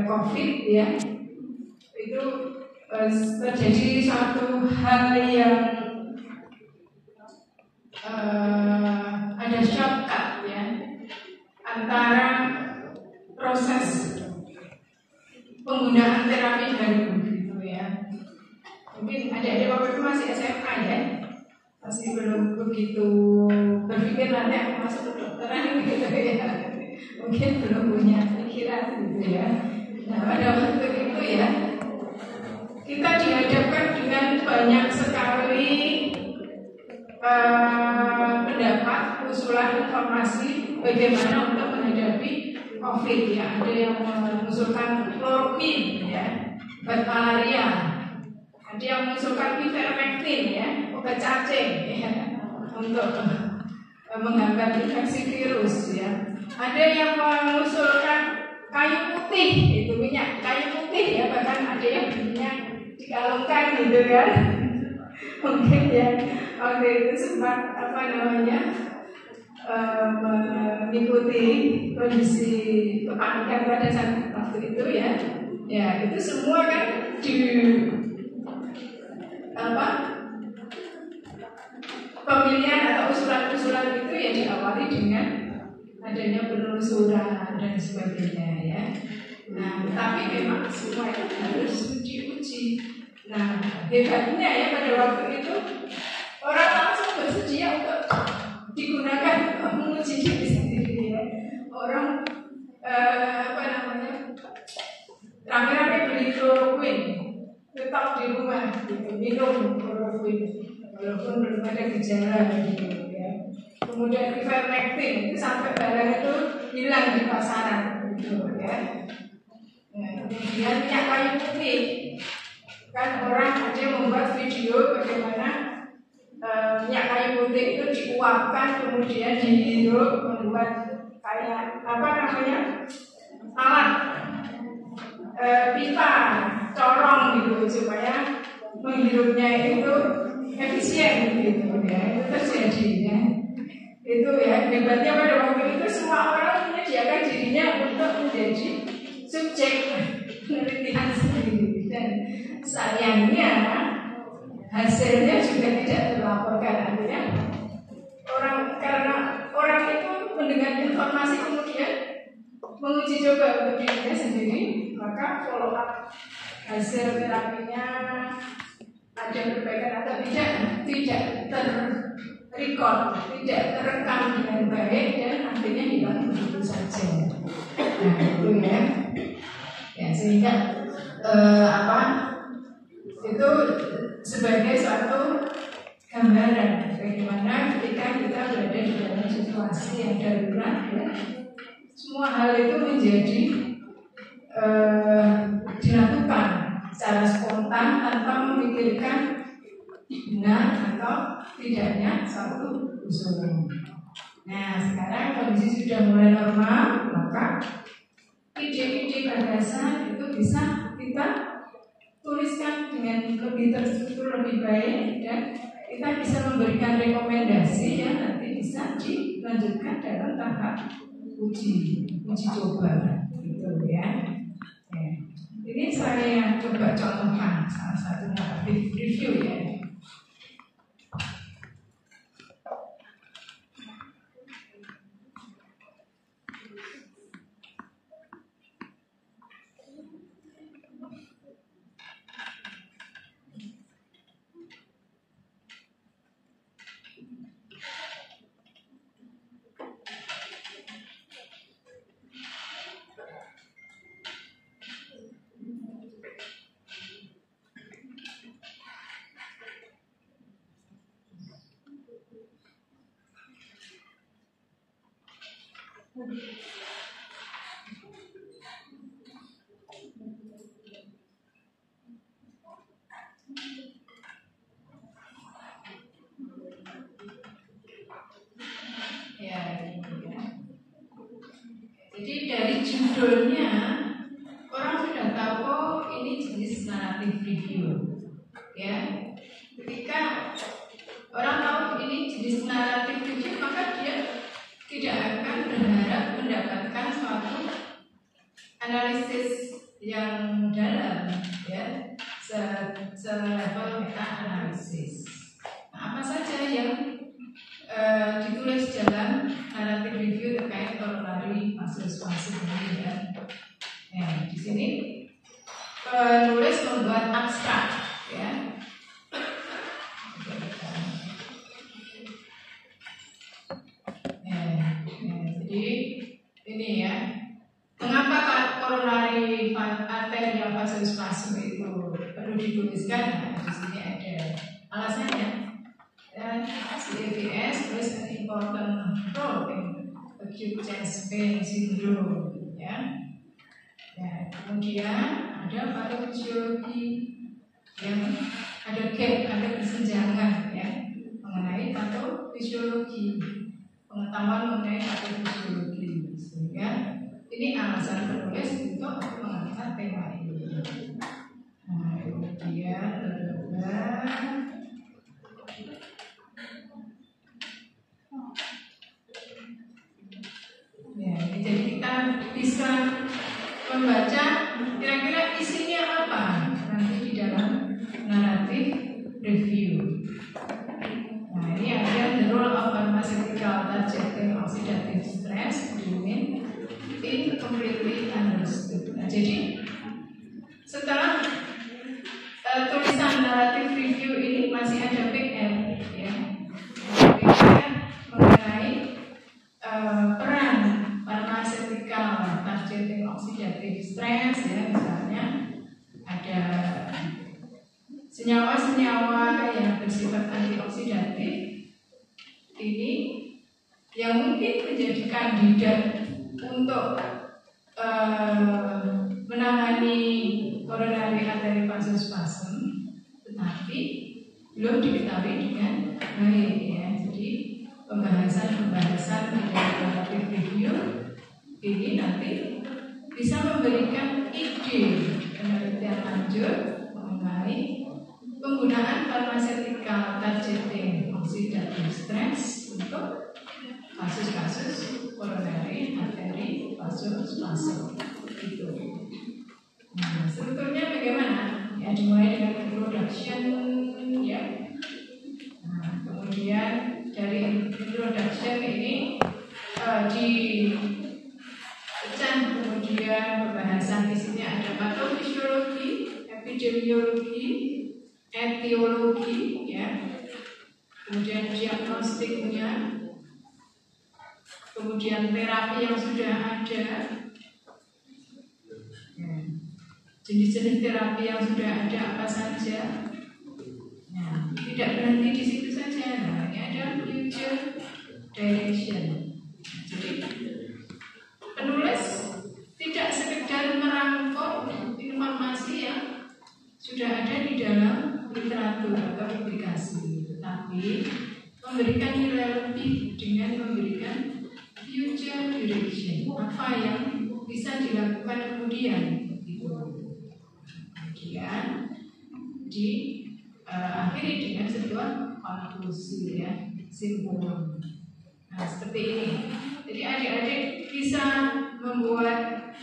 COVID, ya, itu terjadi suatu hal yang ada shortcut, ya, antara proses penggunaan terapi baru, gitu, ya. Mungkin adik-adik waktu itu masih SMA, ya, masih belum begitu berpikir nanti aku masuk ke dokteran, gitu, ya. Mungkin belum punya pikiran, gitu, ya. Nah, pada waktu itu, ya, kita dihadapkan dengan banyak sekali pendapat, usulan, informasi bagaimana untuk menghadapi COVID, ya. Ada yang mengusulkan kloroquine, ya, obat malaria. Ada yang mengusulkan ivermectin, ya, obat cacing, ya, untuk menghambat infeksi virus, ya. Ada yang mengusulkan kayu putih, itu minyak kayu putih, ya, bahkan ada yang minyak dikalungkan, gitu, kan. Mungkin, ya, waktu itu sempat mengikuti kondisi kepanikan pada saat waktu itu, ya. Ya, itu semua kan pemilihan atau usulan-usulan itu, ya, diawali dengan adanya penelusuran dan sebagainya, ya. Nah, tapi memang semua itu harus diuji. Nah, hebatnya ya pada waktu itu orang langsung bersedia untuk digunakan untuk menguji diri sendiri ya. Orang rame-rame beli kloroquin, tetap di rumah gitu, minum kloroquin walaupun belum ada gejala gitu ya. Kemudian ivermectin itu sampai barang itu hilang di pasaran gitu ya. Nah, kemudian minyak kayu putih, kan orang ada membuat video bagaimana minyak kayu putih itu diuapkan kemudian dihirup membuat kayak alat pipa corong gitu supaya menghirupnya itu efisien gitu ya. Itu terjadi ya. Itu ya hebatnya pada waktu itu semua orang menyediakan dirinya untuk menjadi subjek penelitian sendiri, dan sayangnya hasilnya juga tidak terlaporkan. Artinya karena orang itu mendengar informasi kemudian menguji coba untuk dirinya sendiri, maka follow up hasil terapinya ada perbaikan atau tidak terrecord, tidak terekam dengan baik, dan akhirnya hilang begitu saja. Nah itu ya sehingga itu sebagai suatu gambaran bagaimana ketika kita berada di dalam situasi yang darurat ya, semua hal itu menjadi dilakukan secara spontan tanpa memikirkan benar atau tidaknya satu usulan. Nah sekarang kondisi sudah mulai normal, maka ide-ide gagasan itu bisa kita tuliskan dengan lebih terstruktur, lebih baik, dan kita bisa memberikan rekomendasi yang nanti bisa dilanjutkan dalam tahap uji coba gitu ya. Ini saya coba contohkan salah satunya review ya. Jadi dari judulnya orang sudah tahu oh ini jenis narrative review ya. Ketika orang tahu ini jenis narrative review, maka dia tidak akan berharap mendapatkan suatu analisis yang dalam ya, selevel meta analisis. Nah, apa saja yang ditulis dalam narrative review terkait corollary fase ini ya. Nah, di sini penulis membuat abstrak ya. Jadi ini ya, mengapa corollary arterial fase itu perlu dituliskan? Nah, di sini ada alasannya. Dan CAVS plays an important role in acute chest pain syndrome ya. Ya, kemudian ada patofisiologi yang ada gap, ada kesenjangan ya mengenai patofisiologi, pengetahuan mengenai patofisiologi, sehingga ini alasan penulis untuk mengangkat tema ini. Nah, kemudian ya, jadi kita bisa membaca kira-kira isinya apa nanti di dalam narrative review. Nah, ini ada the role of pharmaceutical targeting oxidative stress remain incompletely understood. Nah, jadi setelah tulisan naratif review ini masih ada PR, ya. PR mengenai peran pharmaceutical targeting oxidative stress, ya, misalnya ada senyawa-senyawa yang bersifat antioksidatif ini yang mungkin menjadi kandidat untuk menangani coronary artery vasospasm, tetapi belum diketahui dengan baik, ya. Jadi pembahasan di dalam naratif review ini nanti bisa memberikan ide penelitian lanjut mengenai penggunaan pharmaceutical targeting oxidative stress untuk kasus-kasus coronary artery vasospasm itu. Nah, sebetulnya bagaimana? Ya, dimulai dengan introduction, ya. Nah, kemudian dari introduction ini dipecah, kemudian pembahasan isinya ada patofisiologi, epidemiologi, etiologi, ya. Kemudian diagnostiknya, kemudian terapi yang sudah ada, jenis-jenis terapi yang sudah ada apa saja. Nah, tidak berhenti di situ saja. Nah, ini ada future direction. Jadi penulis tidak sekedar merangkum informasi yang sudah ada di dalam literatur atau publikasi, tetapi memberikan nilai lebih dengan memberikan future direction, apa yang bisa dilakukan kemudian. Kemudian akhiri dengan sebuah konklusi, ya, simpulum. Nah, seperti ini. Jadi adik-adik bisa membuat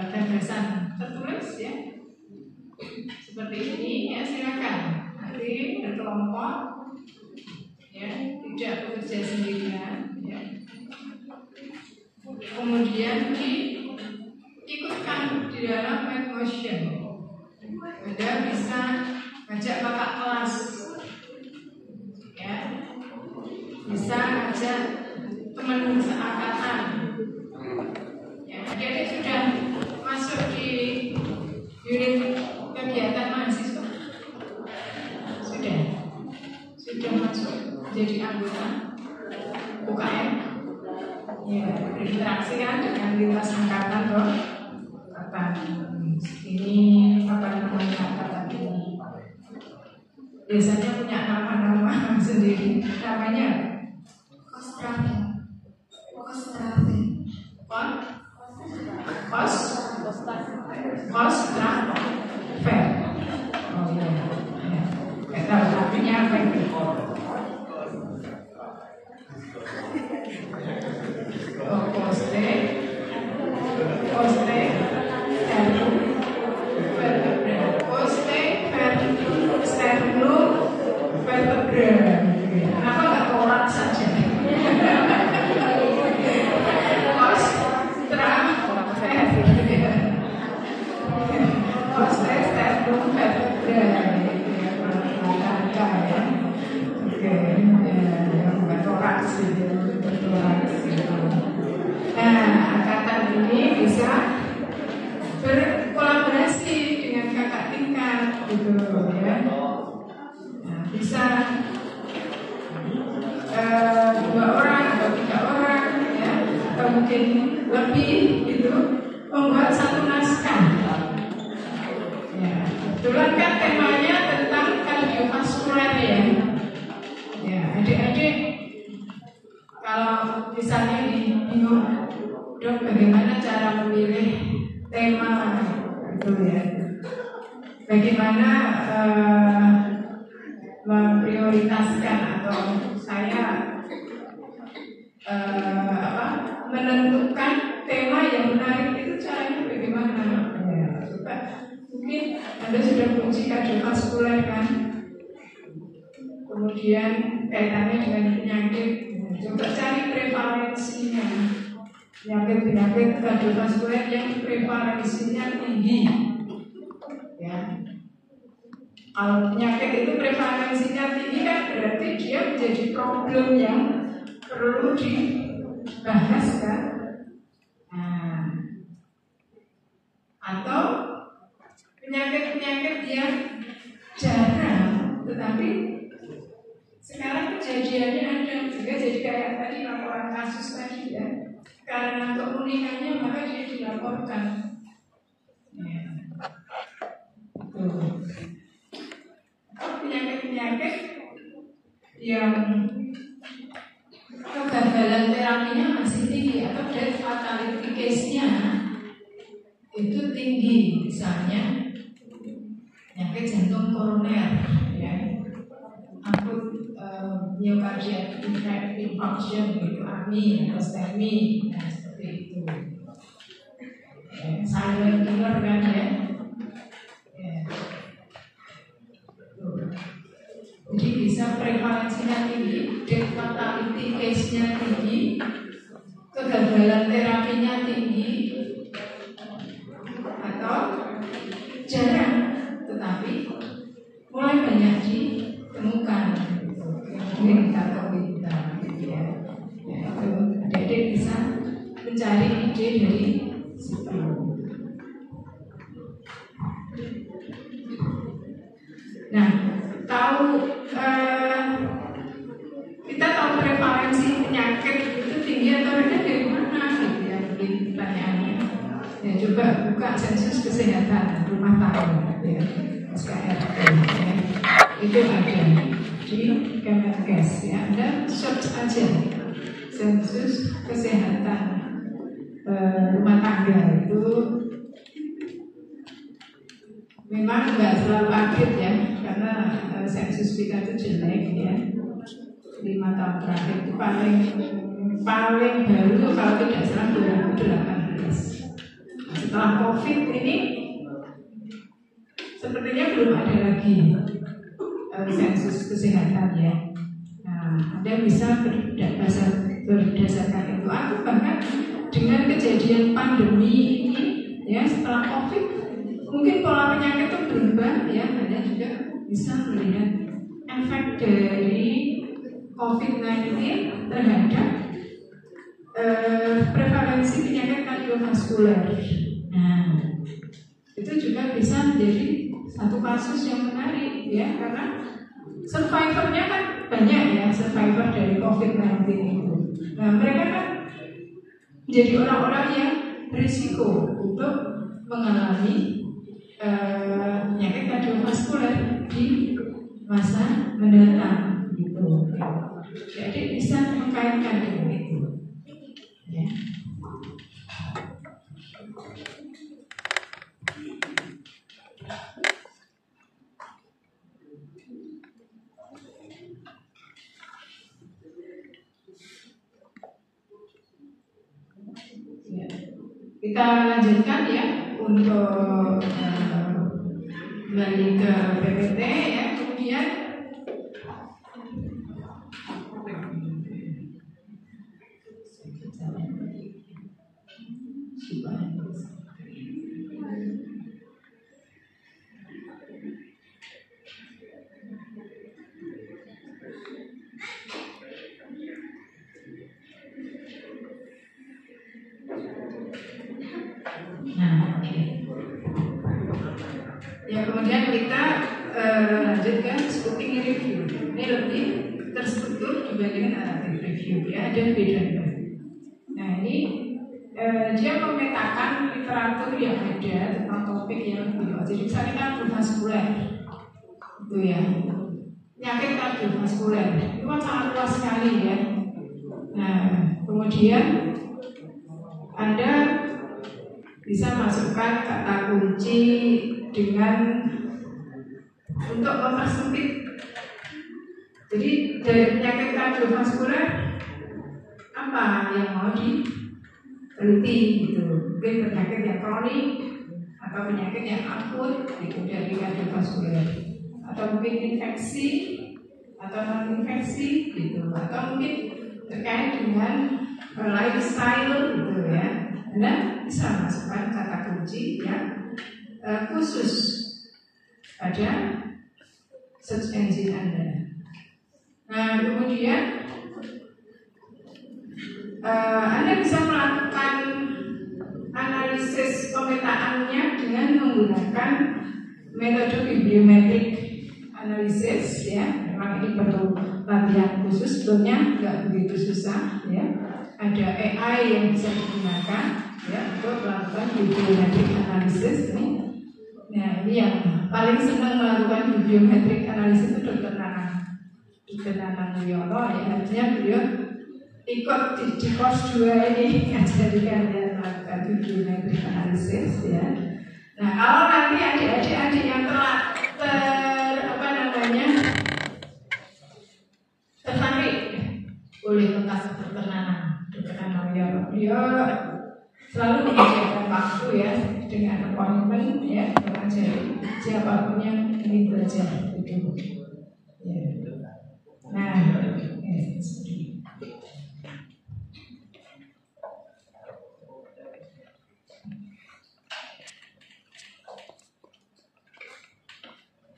gagasan tertulis, ya, seperti ini, ya. Silakan nanti berkelompok, ya, tidak bekerja sendirian, ya. Kemudian diikutkan di dalam mind motion. Anda bisa ngajak kakak kelas, ya, bisa ngajak teman seangkatan, ya. Adik-adik sudah masuk di unit kegiatan mahasiswa, sudah masuk jadi anggota UKM, ya, berinteraksi kan dengan lintas angkatan loh. Ini apa namanya angkatan ini biasanya punya nama-nama sendiri. Namanya Kostrave. Oh iya, nggak tahu artinya apa itu. Oh, poste kenapa nggak torak saja? Nah, angkatan ini bisa berkolaborasi dengan kakak tingkat, gitu, ya. Nah, bisa 2 orang atau 3 orang, ya, atau mungkin lebih, gitu, membuat satu naskah. Ya, kebetulan kan temanya tentang kardiovaskuler, ya. Ya, adik-adik kalau misalnya bingung, dok, bagaimana cara memilih tema, gitu, ya. Bagaimana memprioritaskan atau saya menentukan tema yang menarik itu caranya bagaimana? Ya, coba mungkin Anda sudah menguji kardiovaskuler kan, kemudian kaitannya dengan penyakit, coba cari prevalensinya. penyakit kardiovaskuler yang prevalensinya tinggi. Ya. Kalau penyakit itu prevalensinya tinggi kan berarti dia menjadi problem yang perlu dibahas kan. Nah, atau penyakit-penyakit yang jarang tetapi sekarang kejadiannya ada juga, jadi kayak tadi laporan kasus tadi ya, karena keunikannya maka dia dilaporkan. Ya. Penyakit-penyakit yang kegagalan terapinya masih tinggi atau death fatality case-nya itu tinggi, misalnya penyakit jantung koroner, ya, akut myocardial infarction, gitu, AMI atau STEMI, nah, seperti itu. Silent killer kan ya. Jadi bisa prevalensinya tinggi, death fatality case-nya tinggi, kegagalan terapinya tinggi, atau jarang tetapi mulai banyak ditemukan. Mungkin kita ya. Adik-adik bisa mencari ide dari situ. Nah, kita tahu prevalensi penyakit itu tinggi atau rendah dari mana gitu ya, pertanyaannya. Ya, coba buka sensus kesehatan rumah tangga ya, SKRT ya. Itu ada di Kemenkes ya. Anda search aja sensus kesehatan rumah tangga itu memang nggak selalu update ya, karena sensus kita itu jelek ya. 5 tahun terakhir itu paling baru kalau tidak salah 2018. Setelah COVID ini sepertinya belum ada lagi sensus kesehatan ya. Nah, Anda bisa berdasarkan itu. Aku bahkan dengan kejadian pandemi ini ya, setelah COVID mungkin pola penyakit itu berubah ya. Anda juga bisa melihat efek dari COVID-19 terhadap prevalensi penyakit kardiovaskuler. Nah, itu juga bisa menjadi satu kasus yang menarik ya, karena survivornya kan banyak ya, survivor dari COVID-19 itu. Nah, mereka kan menjadi orang-orang yang berisiko untuk mengalami penyakit kardiovaskuler di masa mendatang gitu. Jadi bisa mengkaitkan dengan itu. Ya. Kita lanjutkan ya untuk kembali ke PPT ya, kemudian ya, kemudian kita lanjutkan scoping review. Ini lebih terstruktur dibandingkan narrative review ya, ada bedanya. Nah, ini dia memetakan literatur yang ada tentang topik yang beliau. Jadi misalnya kardiovaskuler itu ya, penyakit kardiovaskuler itu kan sangat luas sekali ya. Nah, kemudian Anda bisa masukkan kata kunci dengan untuk mempersempit. Jadi dari penyakit kardiovaskuler apa yang mau diteliti gitu. Mungkin penyakit yang kronik atau penyakit yang akut gitu dari kardiovaskuler, atau mungkin infeksi atau non infeksi gitu, atau mungkin terkait dengan lifestyle gitu ya. Anda bisa masukkan kata kunci yang khusus pada search engine Anda. Nah, kemudian Anda bisa melakukan analisis pemetaannya dengan menggunakan metode bibliometrik analisis ya. Memang ini perlu latihan khusus, sebetulnya nggak begitu susah ya. Ada AI yang bisa digunakan ya untuk melakukan bibliometrik analisis ini. Nah, ini yang paling senang melakukan bibliometrik analisis itu Dr. Nanang Wiono ya. Artinya beliau ikut di course 2 ini ngajari kalian melakukan bibliometrik analisis ya. Nah, kalau nanti adik-adik yang telah tertarik oleh tentang Dr. Nanang Wiono, beliau selalu menyediakan waktu ya dengan appointment ya mengajari siapapun yang ingin belajar itu. Ya. Nah,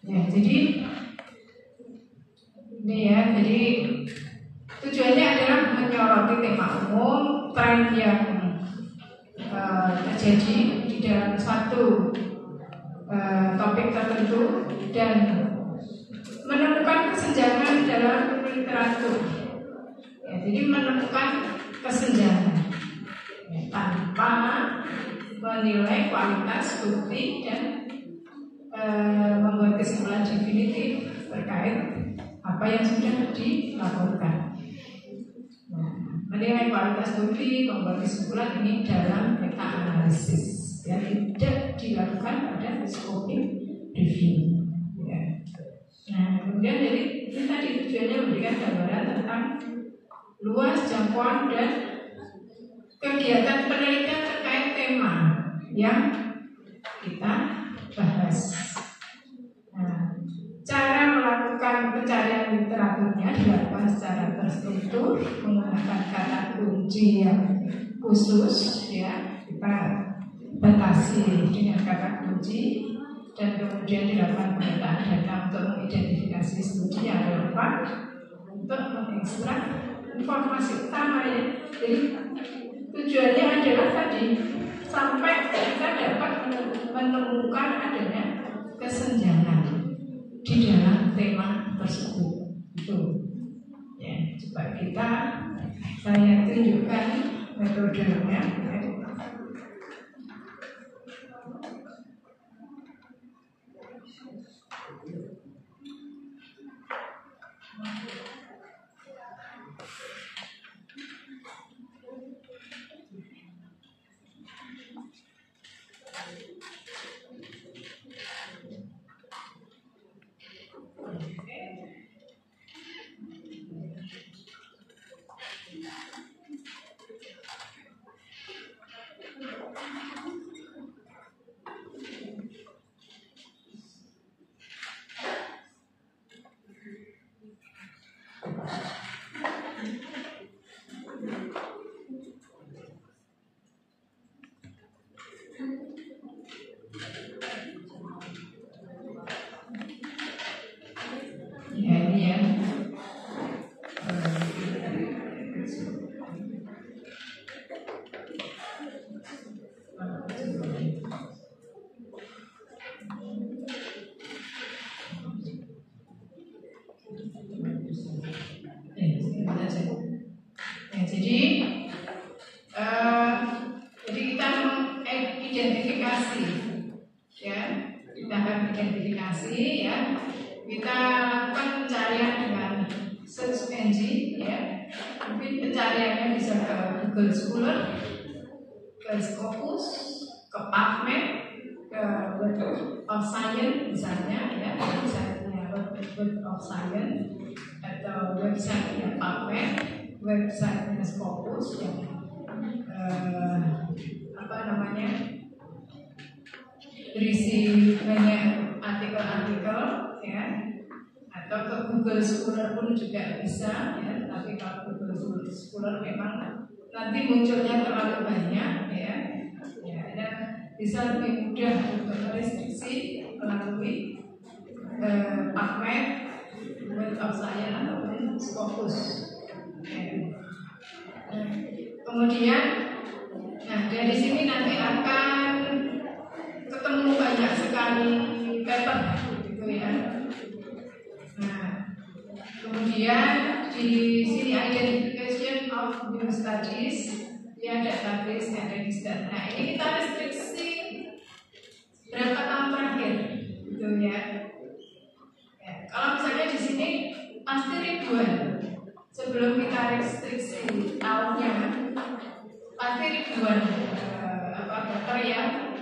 ya, jadi ini ya, jadi tujuannya adalah menyoroti tema umum, tren yang terjadi di dalam suatu topik tertentu dan menemukan kesenjangan dalam literatur. Ya, jadi menemukan kesenjangan ya, tanpa menilai kualitas bukti dan membuat kesimpulan definitif terkait apa yang sudah dilaporkan. Menilai kualitas bukti, membuat kesimpulan ini dalam meta analisis ya, tidak dilakukan pada scoping review ya. Nah, kemudian jadi ini tadi tujuannya memberikan gambaran tentang luas jangkauan dan kegiatan penelitian terkait tema yang kita bahas. Nah, cara melakukan pencarian literaturnya dilakukan secara terstruktur menggunakan kata kunci yang khusus ya, kita batasi dengan kata kunci dan kemudian dilakukan pemetaan data untuk mengidentifikasi studi yang relevan untuk mengekstrak informasi utama ya. Jadi tujuannya adalah tadi sampai kita dapat menemukan adanya kesenjangan di dalam tema tersebut itu ya. Coba saya tunjukkan metodenya ya. Jadi kita mengidentifikasi ya, kita akan identifikasi ya, kita lakukan pencarian dengan search engine ya, mungkin pencariannya bisa ke Google Scholar, ke Scopus, ke PubMed, ke Web of Science misalnya ya, websitenya Web of Science atau websitenya PubMed, websitenya Scopus yang berisi banyak artikel-artikel ya, atau ke Google Scholar pun juga bisa ya, tapi kalau Google Scholar memang nanti munculnya terlalu banyak ya, dan bisa lebih mudah untuk merestriksi melalui PubMed, Web of Science ataupun Scopus. Kemudian, nah dari sini nanti akan ketemu banyak sekali paper, gitu ya. Nah, kemudian di sini identification of new studies, ya database yang register. Nah ini kita restriksi berapa tahun terakhir, gitu ya. Kalau misalnya di sini pasti ribuan. Sebelum kita restriksi tahunnya, pasti ribuan dokter yang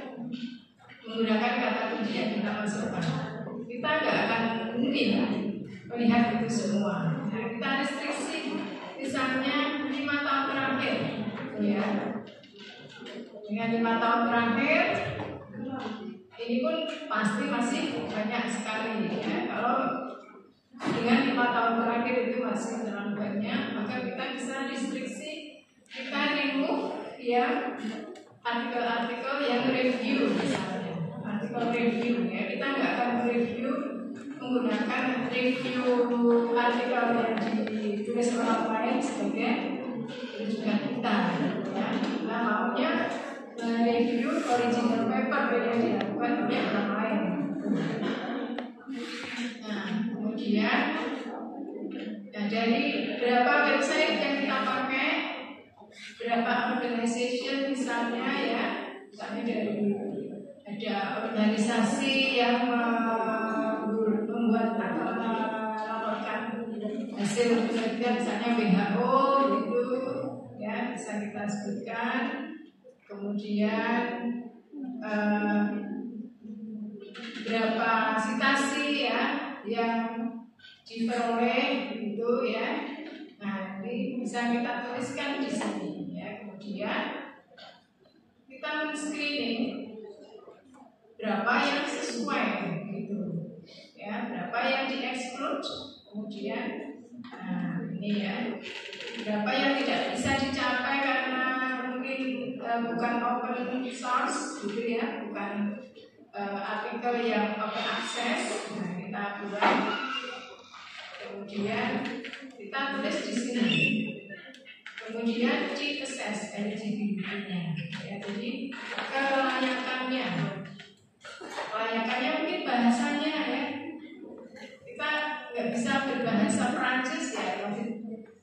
menggunakan kata kunci yang kita masukkan. Kita nggak akan mungkin melihat itu semua. Nah, kita restriksi misalnya 5 tahun terakhir, ya. Dengan 5 tahun terakhir, ini pun pasti masih banyak sekali, ya. Kalau dengan 5 tahun terakhir itu masih terlalu banyak, maka kita bisa restriksi, kita remove ya artikel-artikel yang review misalnya, artikel review ya, kita nggak akan review menggunakan review artikel yang ditulis orang lain sebagai rujukan kita, ya. Kita maunya review original paper yang dilakukan oleh orang lain. Nah, kemudian dari berapa website yang kita pakai, berapa organisation misalnya ya, misalnya dari ada organisasi yang membuat atau melaporkan hasil penelitian misalnya WHO itu ya bisa kita sebutkan. Kemudian berapa citasi ya yang diperoleh itu ya. Nah, ini bisa kita tuliskan di sini ya. Kemudian kita men-screening berapa yang sesuai gitu ya, berapa yang di-exclude. Kemudian ini ya, berapa yang tidak bisa dicapai karena mungkin bukan open source gitu ya, bukan artikel yang open access. Nah, kita buat. Kemudian kita tulis di sini. Kemudian di assess eligibility-nya ya, jadi kelayakannya mungkin bahasanya ya, kita nggak bisa berbahasa Prancis ya,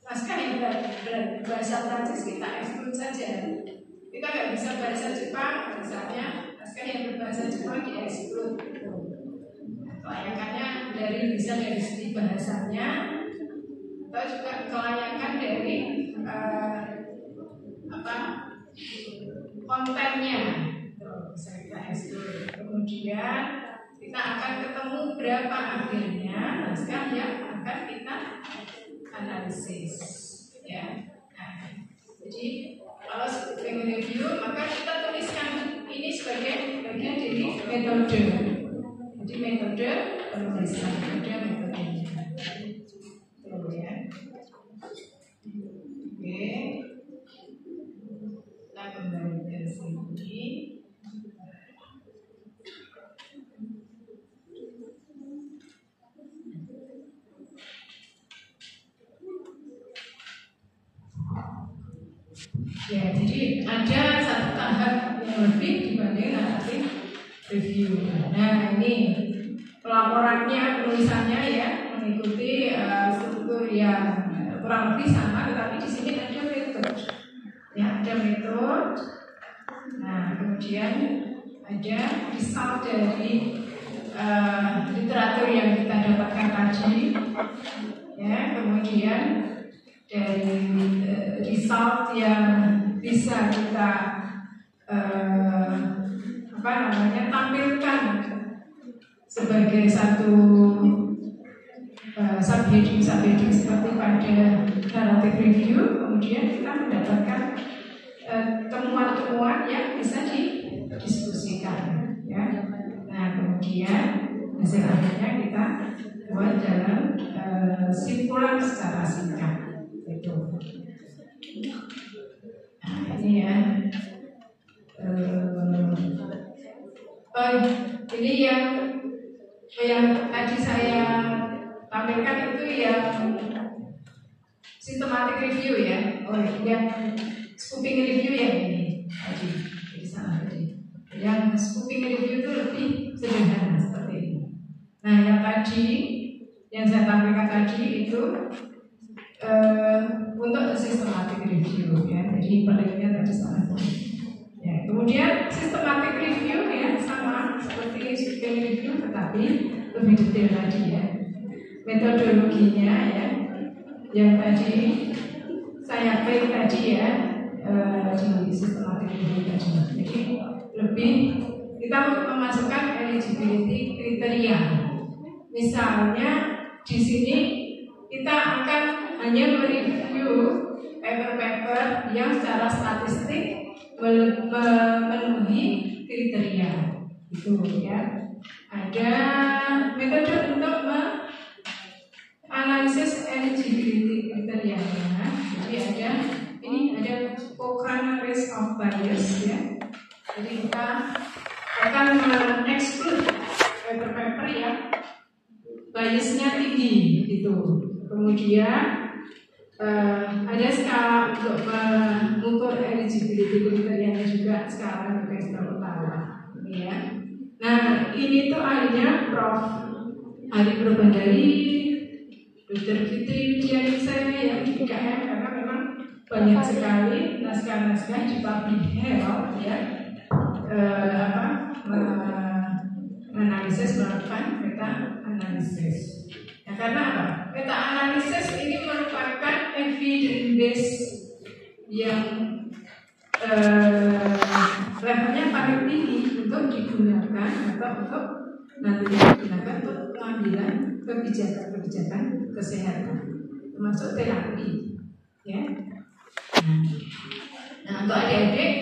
naskah yang berbahasa Prancis kita exclude saja. Kita nggak bisa bahasa Jepang misalnya, naskah yang berbahasa Jepang di exclude. Kelayakannya bisa dari segi bahasanya, atau juga kelayakan dari kontennya, bisa kita exclude. Kemudian kita akan ketemu berapa akhirnya naskah yang akan kita analisis, ya. Nah, jadi kalau ingin review maka kita tuliskan ini sebagai bagian dari metode. Jadi metode penulisan, metodenya. Tuh ya. Oke. Kita kembali ke sini. Ya, jadi ada satu tahap yang lebih dibanding nanti review. Nah, ini pelaporannya, penulisannya ya mengikuti struktur yang kurang lebih sama, tetapi di sini ada metode. Ya, ada metode. Nah, kemudian ada result dari literatur yang kita dapatkan tadi. Ya, kemudian dari result yang bisa kita tampilkan sebagai satu subheading seperti pada narrative review. Kemudian kita mendapatkan temuan-temuan yang bisa didiskusikan, ya. Nah, kemudian hasil akhirnya kita buat dalam simpulan secara singkat. Itu. ini ya. Ini yang tadi saya tampilkan itu yang systematic review ya. Yang scoping review yang ini tadi di sana tadi. Yang scoping review itu lebih sederhana seperti ini. Nah, yang tadi yang saya tampilkan tadi itu untuk systematic review ya. Jadi penelitian tadi sana. Ya, kemudian systematic review ya sama seperti scoping review tetapi lebih detail tadi ya. Metodologinya ya. Yang tadi saya pilih tadi ya di systematic review tadi. Jadi lebih kita memasukkan eligibility kriteria. Misalnya di sini kita akan hanya mereview paper-paper yang secara statistik memenuhi kriteria itu ya. Ada metode untuk menganalisis eligibility kriteria. Jadi ada Cochrane risk of bias ya. Jadi kita akan mengeksklusif paper-paper yang biasnya tinggi gitu. Kemudian ada skala untuk mengukur eligibility kriterianya juga, skala Bechdel utama ya. Nah, ini tuh ahlinya Prof. Ari Probandari, Dr. Fitri Widianisa yang di IKM, karena memang banyak sekali naskah-naskah di Public Health ya, analisis, melakukan meta analisis. Nah, karena apa? Meta analisis ini merupakan evidence base yang levelnya paling tinggi untuk digunakan atau untuk nantinya digunakan untuk pengambilan kebijakan kesehatan, termasuk terapi, ya. Nah, untuk adik-adik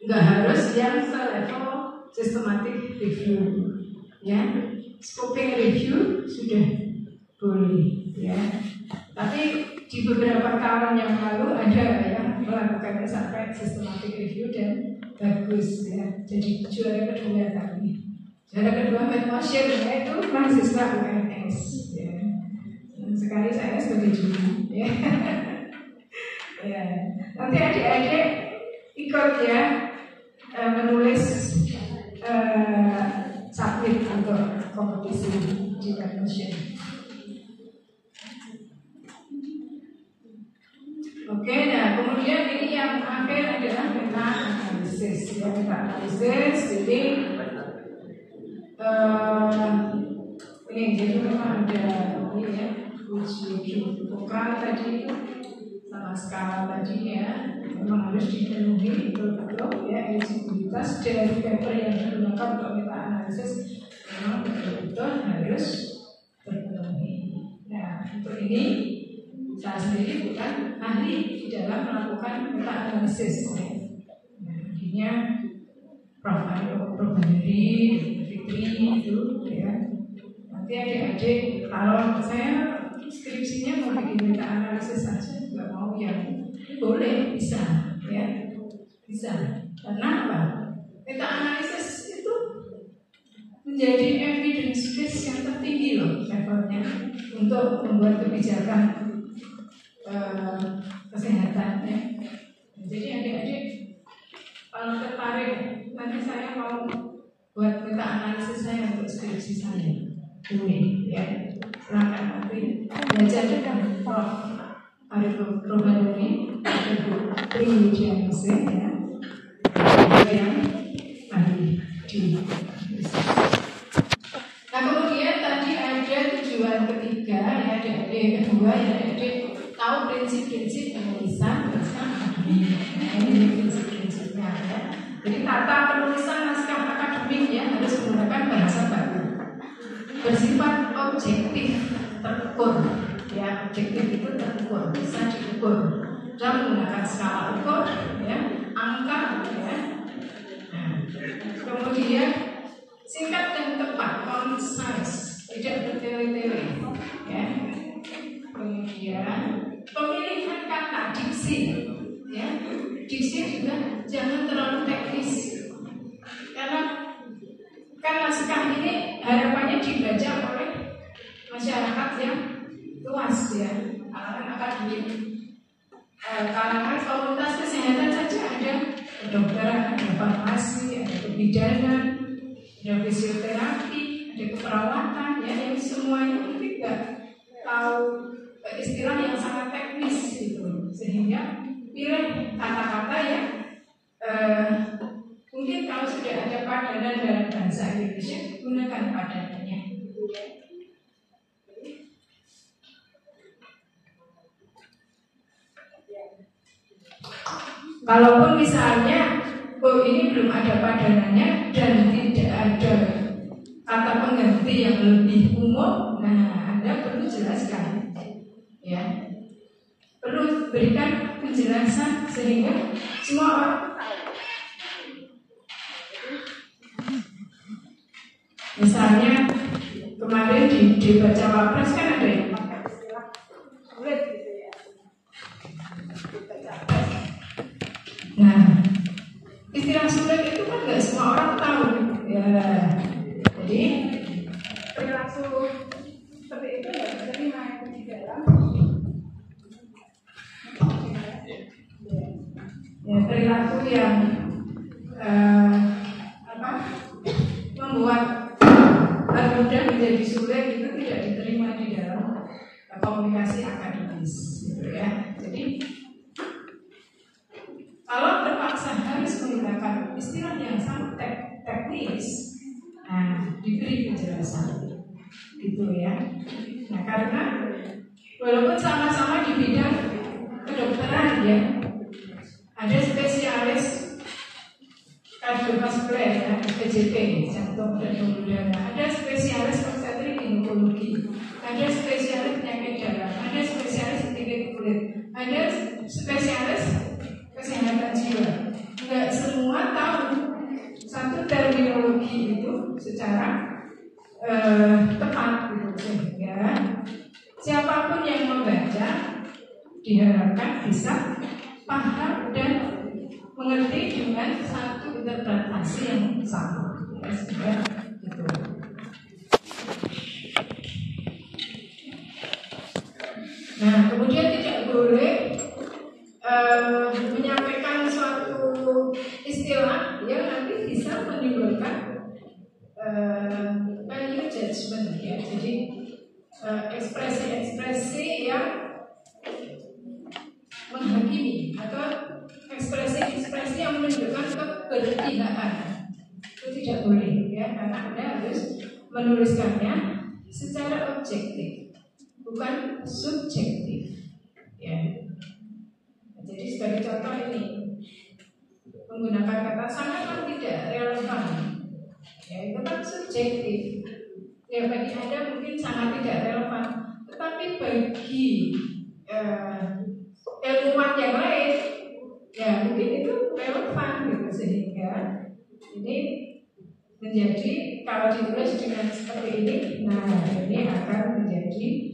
nggak harus yang selevel systematic review, ya. Scoping review sudah boleh, ya. Tapi di beberapa tahun yang lalu ada yang melakukannya sampai systematic review dan bagus, ya. Jadi juara kedua kami. Juara kedua Medmotion itu mahasiswa UNS, ya. Dan sekali saya sebagai juri, ya. Ya. Nanti adik-adik ikut ya menulis submit untuk kompetisi di Medmotion. Oke, nah kemudian ini yang akhir adalah meta analisis. Ya, meta analisis. Jadi ini jadi memang ada ini ya, uji vokal tadi sama skala tadi ya, memang harus dipenuhi betul-betul ya eligibilitas dari paper yang digunakan untuk meta analisis memang betul-betul harus terpenuhi. Nah, untuk ini saya sendiri bukan ahli di dalam melakukan meta analisis. Nah, akhirnya Prof. Probandari, Fitri itu ya. Nanti adik-adik kalau saya skripsinya mau bikin meta analisis saja, nggak mau yang boleh, bisa ya, bisa. Karena apa? Meta analisis itu menjadi evidence base yang tertinggi loh levelnya untuk membuat kebijakan kesehatan ya. Jadi adik-adik kalau tertarik nanti saya mau buat meta analisis saya untuk skripsi saya, boleh ya. Silakan nanti belajar dengan Prof. Ari Probandari, Tri Widianisa ya, yang ahli di. Nah kemudian tadi ada tujuan ketiga ya adik-adik, kedua ya adik-adik tahu prinsip-prinsip penulisan naskah akademik. Ini prinsip-prinsipnya ya. Jadi tata penulisan naskah akademik ya harus menggunakan bahasa baku, bersifat objektif, terukur. Ya, objektif itu terukur, bisa diukur dan menggunakan skala ukur, ya, angka, ya. Nah, kemudian singkat dan tepat, concise, tidak bertele-tele, ya. Kemudian pemilihan kata diksi, ya, dibaca oleh masyarakat yang luas ya, kalangan akademik, kalangan fakultas kesehatan saja ada kedokteran, ada farmasi, ada kebidanan, ada fisioterapi, ada keperawatan ya, yang semuanya mungkin nggak tahu istilah yang sangat teknis gitu, sehingga pilih kata-kata yang mungkin kalau sudah ada padanan dalam bahasa Indonesia, gunakan padanannya. Kalaupun misalnya, oh ini belum ada padanannya dan tidak ada kata pengganti yang lebih umum, nah Anda perlu jelaskan, ya, perlu berikan penjelasan sehingga semua orang tahu. Misalnya kemarin di debat cawapres kan ada yang pakai istilah sulit gitu ya. Nah, istilah sulit itu kan nggak semua orang tahu ya. Jadi perilaku seperti itu nggak bisa dimainkan di dalam ya, perilaku yang membuat mudah menjadi sulit itu tidak diterima di dalam komunikasi akademis gitu ya. Jadi kalau terpaksa harus menggunakan istilah yang sangat teknis, nah diberi penjelasan gitu ya. Nah karena walaupun sama-sama di bidang kedokteran ya, ada spesialis kardiovaskuler ya, PJP, jantung dan pembuluh darah, ada spesialis obstetrik ginekologi, ada spesialis penyakit dalam, ada spesialis penyakit kulit, ada spesialis kesehatan jiwa. Enggak semua tahu satu terminologi itu secara tepat gitu, sehingga siapapun yang membaca diharapkan bisa paham dan mengerti dengan satu interpretasi yang sama. Ya, sudah gitu. Nah, kemudian tidak boleh menyampaikan suatu istilah yang nanti bisa menimbulkan value judgment ya. Jadi ekspresi-ekspresi yang menghakimi atau ekspresi-ekspresi yang menunjukkan keberpihakan itu tidak boleh ya, karena Anda harus menuliskannya secara objektif, bukan subjektif ya. Jadi sebagai contoh ini menggunakan kata sangat tidak relevan ya, itu kan subjektif ya, bagi Anda mungkin sangat tidak relevan, tetapi bagi ilmuwan yang lain ya mungkin itu relevan gitu, sehingga ini menjadi kalau ditulis dengan seperti ini, nah ini akan menjadi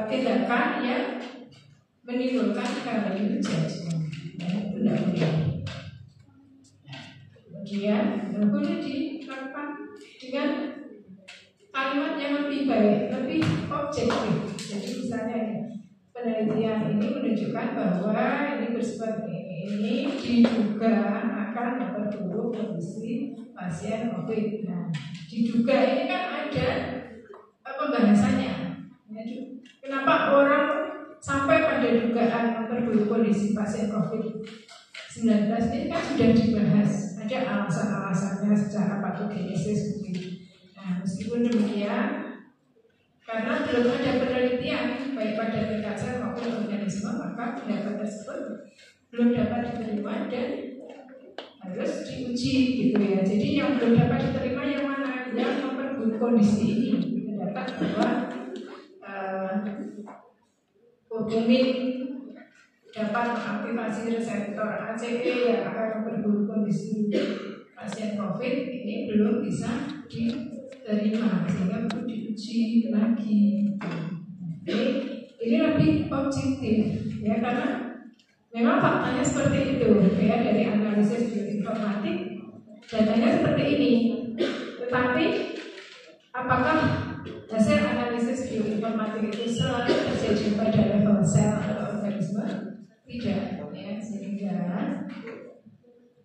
tindakan yang menimbulkan value judgment ya, itu tidak boleh. Kemudian boleh dilakukan dengan kalimat yang lebih baik, lebih objektif. Jadi misalnya penelitian ini menunjukkan bahwa ini bersifat ini diduga akan memperburuk kondisi pasien COVID. Nah, diduga ini kan ada pembahasannya. Kenapa orang sampai pada dugaan memperburuk kondisi pasien COVID-19 ini kan sudah dibahas. Ada alasan-alasannya secara patogenesis. Nah, meskipun demikian, karena belum ada penelitian baik pada tingkat sel maupun organisme, maka pendapat tersebut belum dapat diterima dan harus diuji gitu ya. Jadi yang belum dapat diterima yang mana? Yang memperburuk kondisi ini. Mendapat bahwa Obumin dapat mengaktifasi reseptor ACE yang akan memperburuk kondisi pasien COVID, ini belum bisa diterima sehingga perlu diuji lagi. Ini lebih objektif ya, karena memang faktanya seperti itu ya, dari analisis bioinformatik datanya seperti ini. Tetapi apakah hasil analisis bioinformatik itu selalu terjadi pada level sel atau organisme? Tidak, ya. Sehingga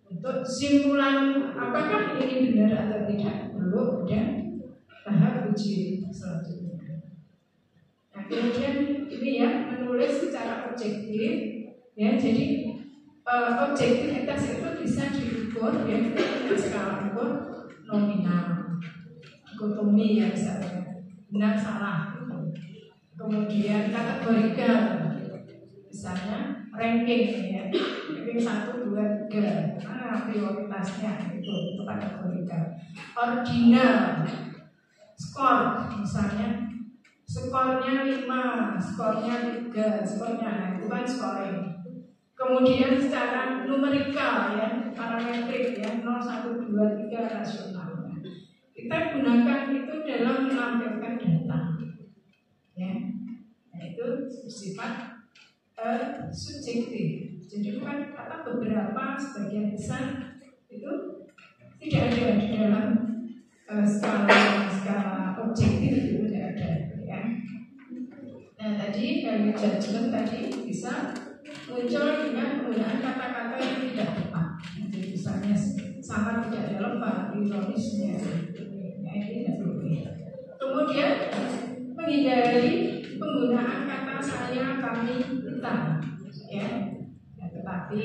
untuk simpulan apakah ini benar atau tidak perlu ada tahap uji selanjutnya. Nah, kemudian ini ya, menulis secara objektif, ya. Jadi objektivitas itu bisa diukur ya dengan skala ukur nominal, dikotomi ya, misalnya benar salah. Kemudian kategorikan, misalnya ranking ya, ranking 1, 2, 3, mana prioritasnya itu kategorikan. Ordinal, skor misalnya, skornya 5, skornya 3, skornya, nah, itu kan scoring. Kemudian secara numerikal ya, parametrik ya, 0, 1, 2, 3 rasional. Kita gunakan itu dalam menampilkan data. Ya. Nah, itu bersifat subjektif. Jadi bukan kata beberapa, sebagian besar itu tidak ada di dalam skala objektif itu tidak ada ya. Nah, tadi dari judgment tadi bisa muncul dengan penggunaan kata-kata yang tidak tepat. Jadi misalnya sangat tidak relevan, ironisnya, ya ini tidak boleh. Kemudian menghindari penggunaan kata saya, kami, kita, ya. Ya, tetapi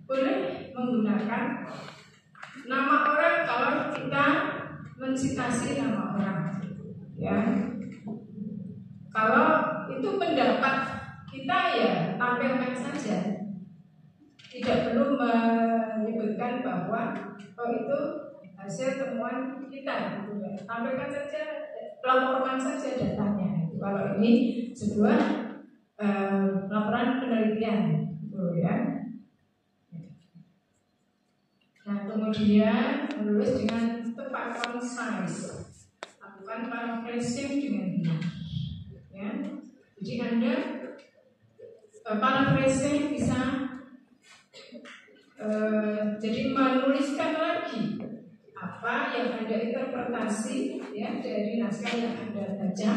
boleh menggunakan nama orang kalau kita mensitasi nama orang, ya. Kalau itu pendapat kita ya tampilkan saja, tidak perlu menyebutkan bahwa itu hasil temuan kita, gitu ya. Tampilkan saja, laporkan saja datanya. Kalau ini sebuah laporan penelitian, gitu ya. Nah, kemudian menulis dengan tepat, concise, lakukan paraphrasing dengan benar, ya. Jadi Anda paraphrasing bisa jadi menuliskan lagi apa yang Anda interpretasi ya dari naskah yang Anda baca,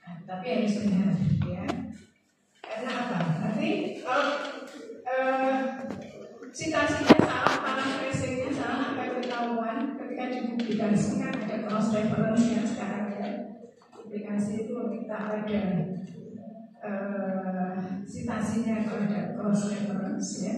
nah, tapi harus benar ya. Karena apa? Nanti kalau citasinya salah, paraphrasingnya salah, akan ketahuan ketika dipublikasikan. Ada cross reference yang sekarang ya, publikasi itu kita ada citasinya, kalau ada cross reference ya.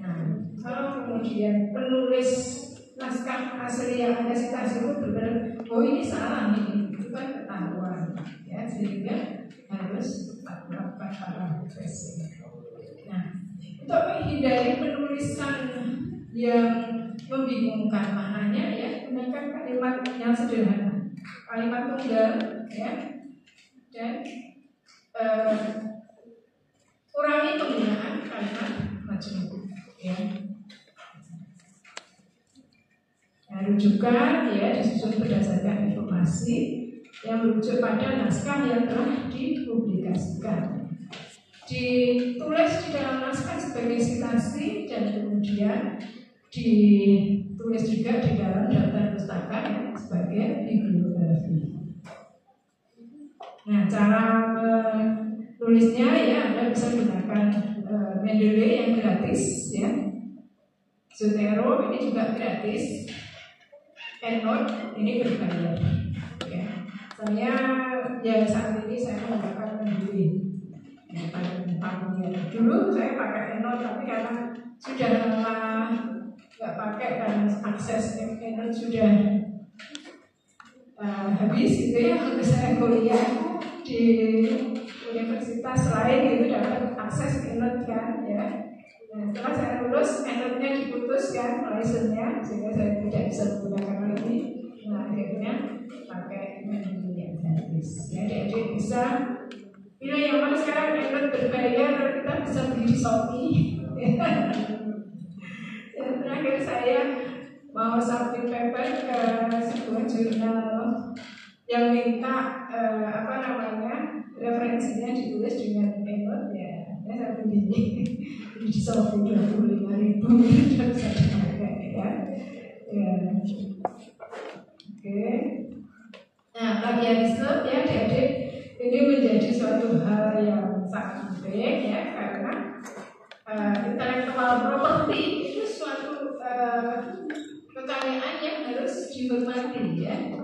Nah, kalau kemudian penulis naskah asli yang ada citasi itu benar, oh ini salah nih, itu kan ketahuan ya, sehingga harus melakukan paraphrasing. Nah, untuk menghindari penulisan yang membingungkan maknanya ya, gunakan kalimat yang sederhana, kalimat tunggal ya, dan kurangi penggunaan kalimat majemuk ya. Nah, rujukan ya disusun berdasarkan informasi yang merujuk pada naskah yang telah dipublikasikan. Ditulis di dalam naskah sebagai citasi dan kemudian ditulis juga di dalam daftar pustaka ya, sebagai bibliografi. Nah, cara menulisnya ya Anda bisa gunakan Mendeley yang gratis ya, Zotero ini juga gratis, EndNote ini berbayar ya. Saya ya saat ini saya menggunakan Mendeley ya, pada tahun dulu saya pakai EndNote, tapi karena sudah lama nggak pakai dan akses EndNote sudah habis gitu ya. Waktu saya kuliah di universitas lain itu dapat akses EndNote kan ya. Nah, setelah saya lulus EndNote-nya diputus kan license-nya, sehingga saya tidak bisa menggunakan lagi. Nah, akhirnya pakai Mendeley yang gratis ya. Jadi bisa pilih yang mana sekarang. EndNote berbayar, kita bisa beli di Shopee. Dan terakhir saya mau submit paper ke sebuah jurnal yang minta referensinya ditulis dengan EndNote ya. Saya beli di Shopee 25.000 dan bisa dipakai ya. Oke. Nah, plagiarisme ya adik-adik ini menjadi suatu hal yang sangat penting ya, karena intellectual property itu suatu kekayaan yang harus dihormati ya.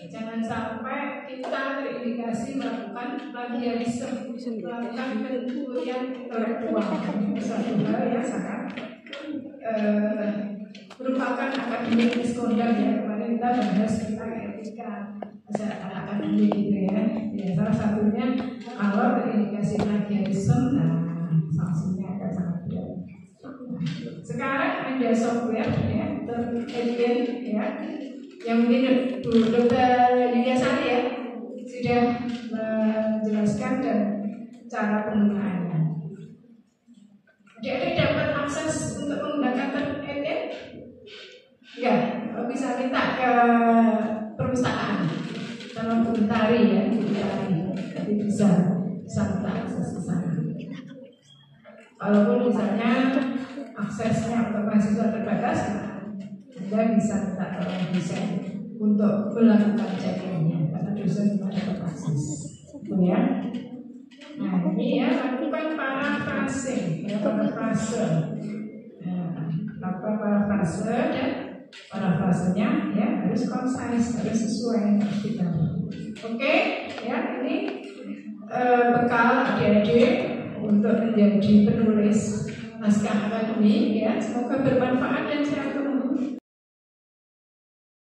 Jangan sampai kita terindikasi melakukan plagiarisme, melakukan pencurian intelektual. Suatu hal yang sangat merupakan akademik misconduct ya. Kemarin kita bahas tentang etika masyarakat akademik gitu ya. Ya, salah satunya kalau terindikasi plagiarisme, nah sanksinya akan sangat berat. Sekarang ada software ya, alien ya, yang mungkin Bu Dr. Yulia Sari ya sudah menjelaskan dan cara penggunaannya. Jadi dapat akses untuk menggunakan alien? Enggak, bisa minta ke perpustakaan sama Bu Tari ya, Bu Tari, tapi bisa minta akses ke sana. Walaupun misalnya aksesnya untuk mahasiswa terbatas, Anda bisa minta tolong dosen untuk melakukan checkingnya karena dosen cuma dapat akses, ya. Nah ini ya lakukan paraphrasing, ya paraphrase. Lakukan paraphrase dan paraphrasenya ya harus concise, harus sesuai harus ditaruh. Oke, ya ini bekal adik-adik untuk menjadi penulis naskah akademik ya. Semoga bermanfaat dan saya tunggu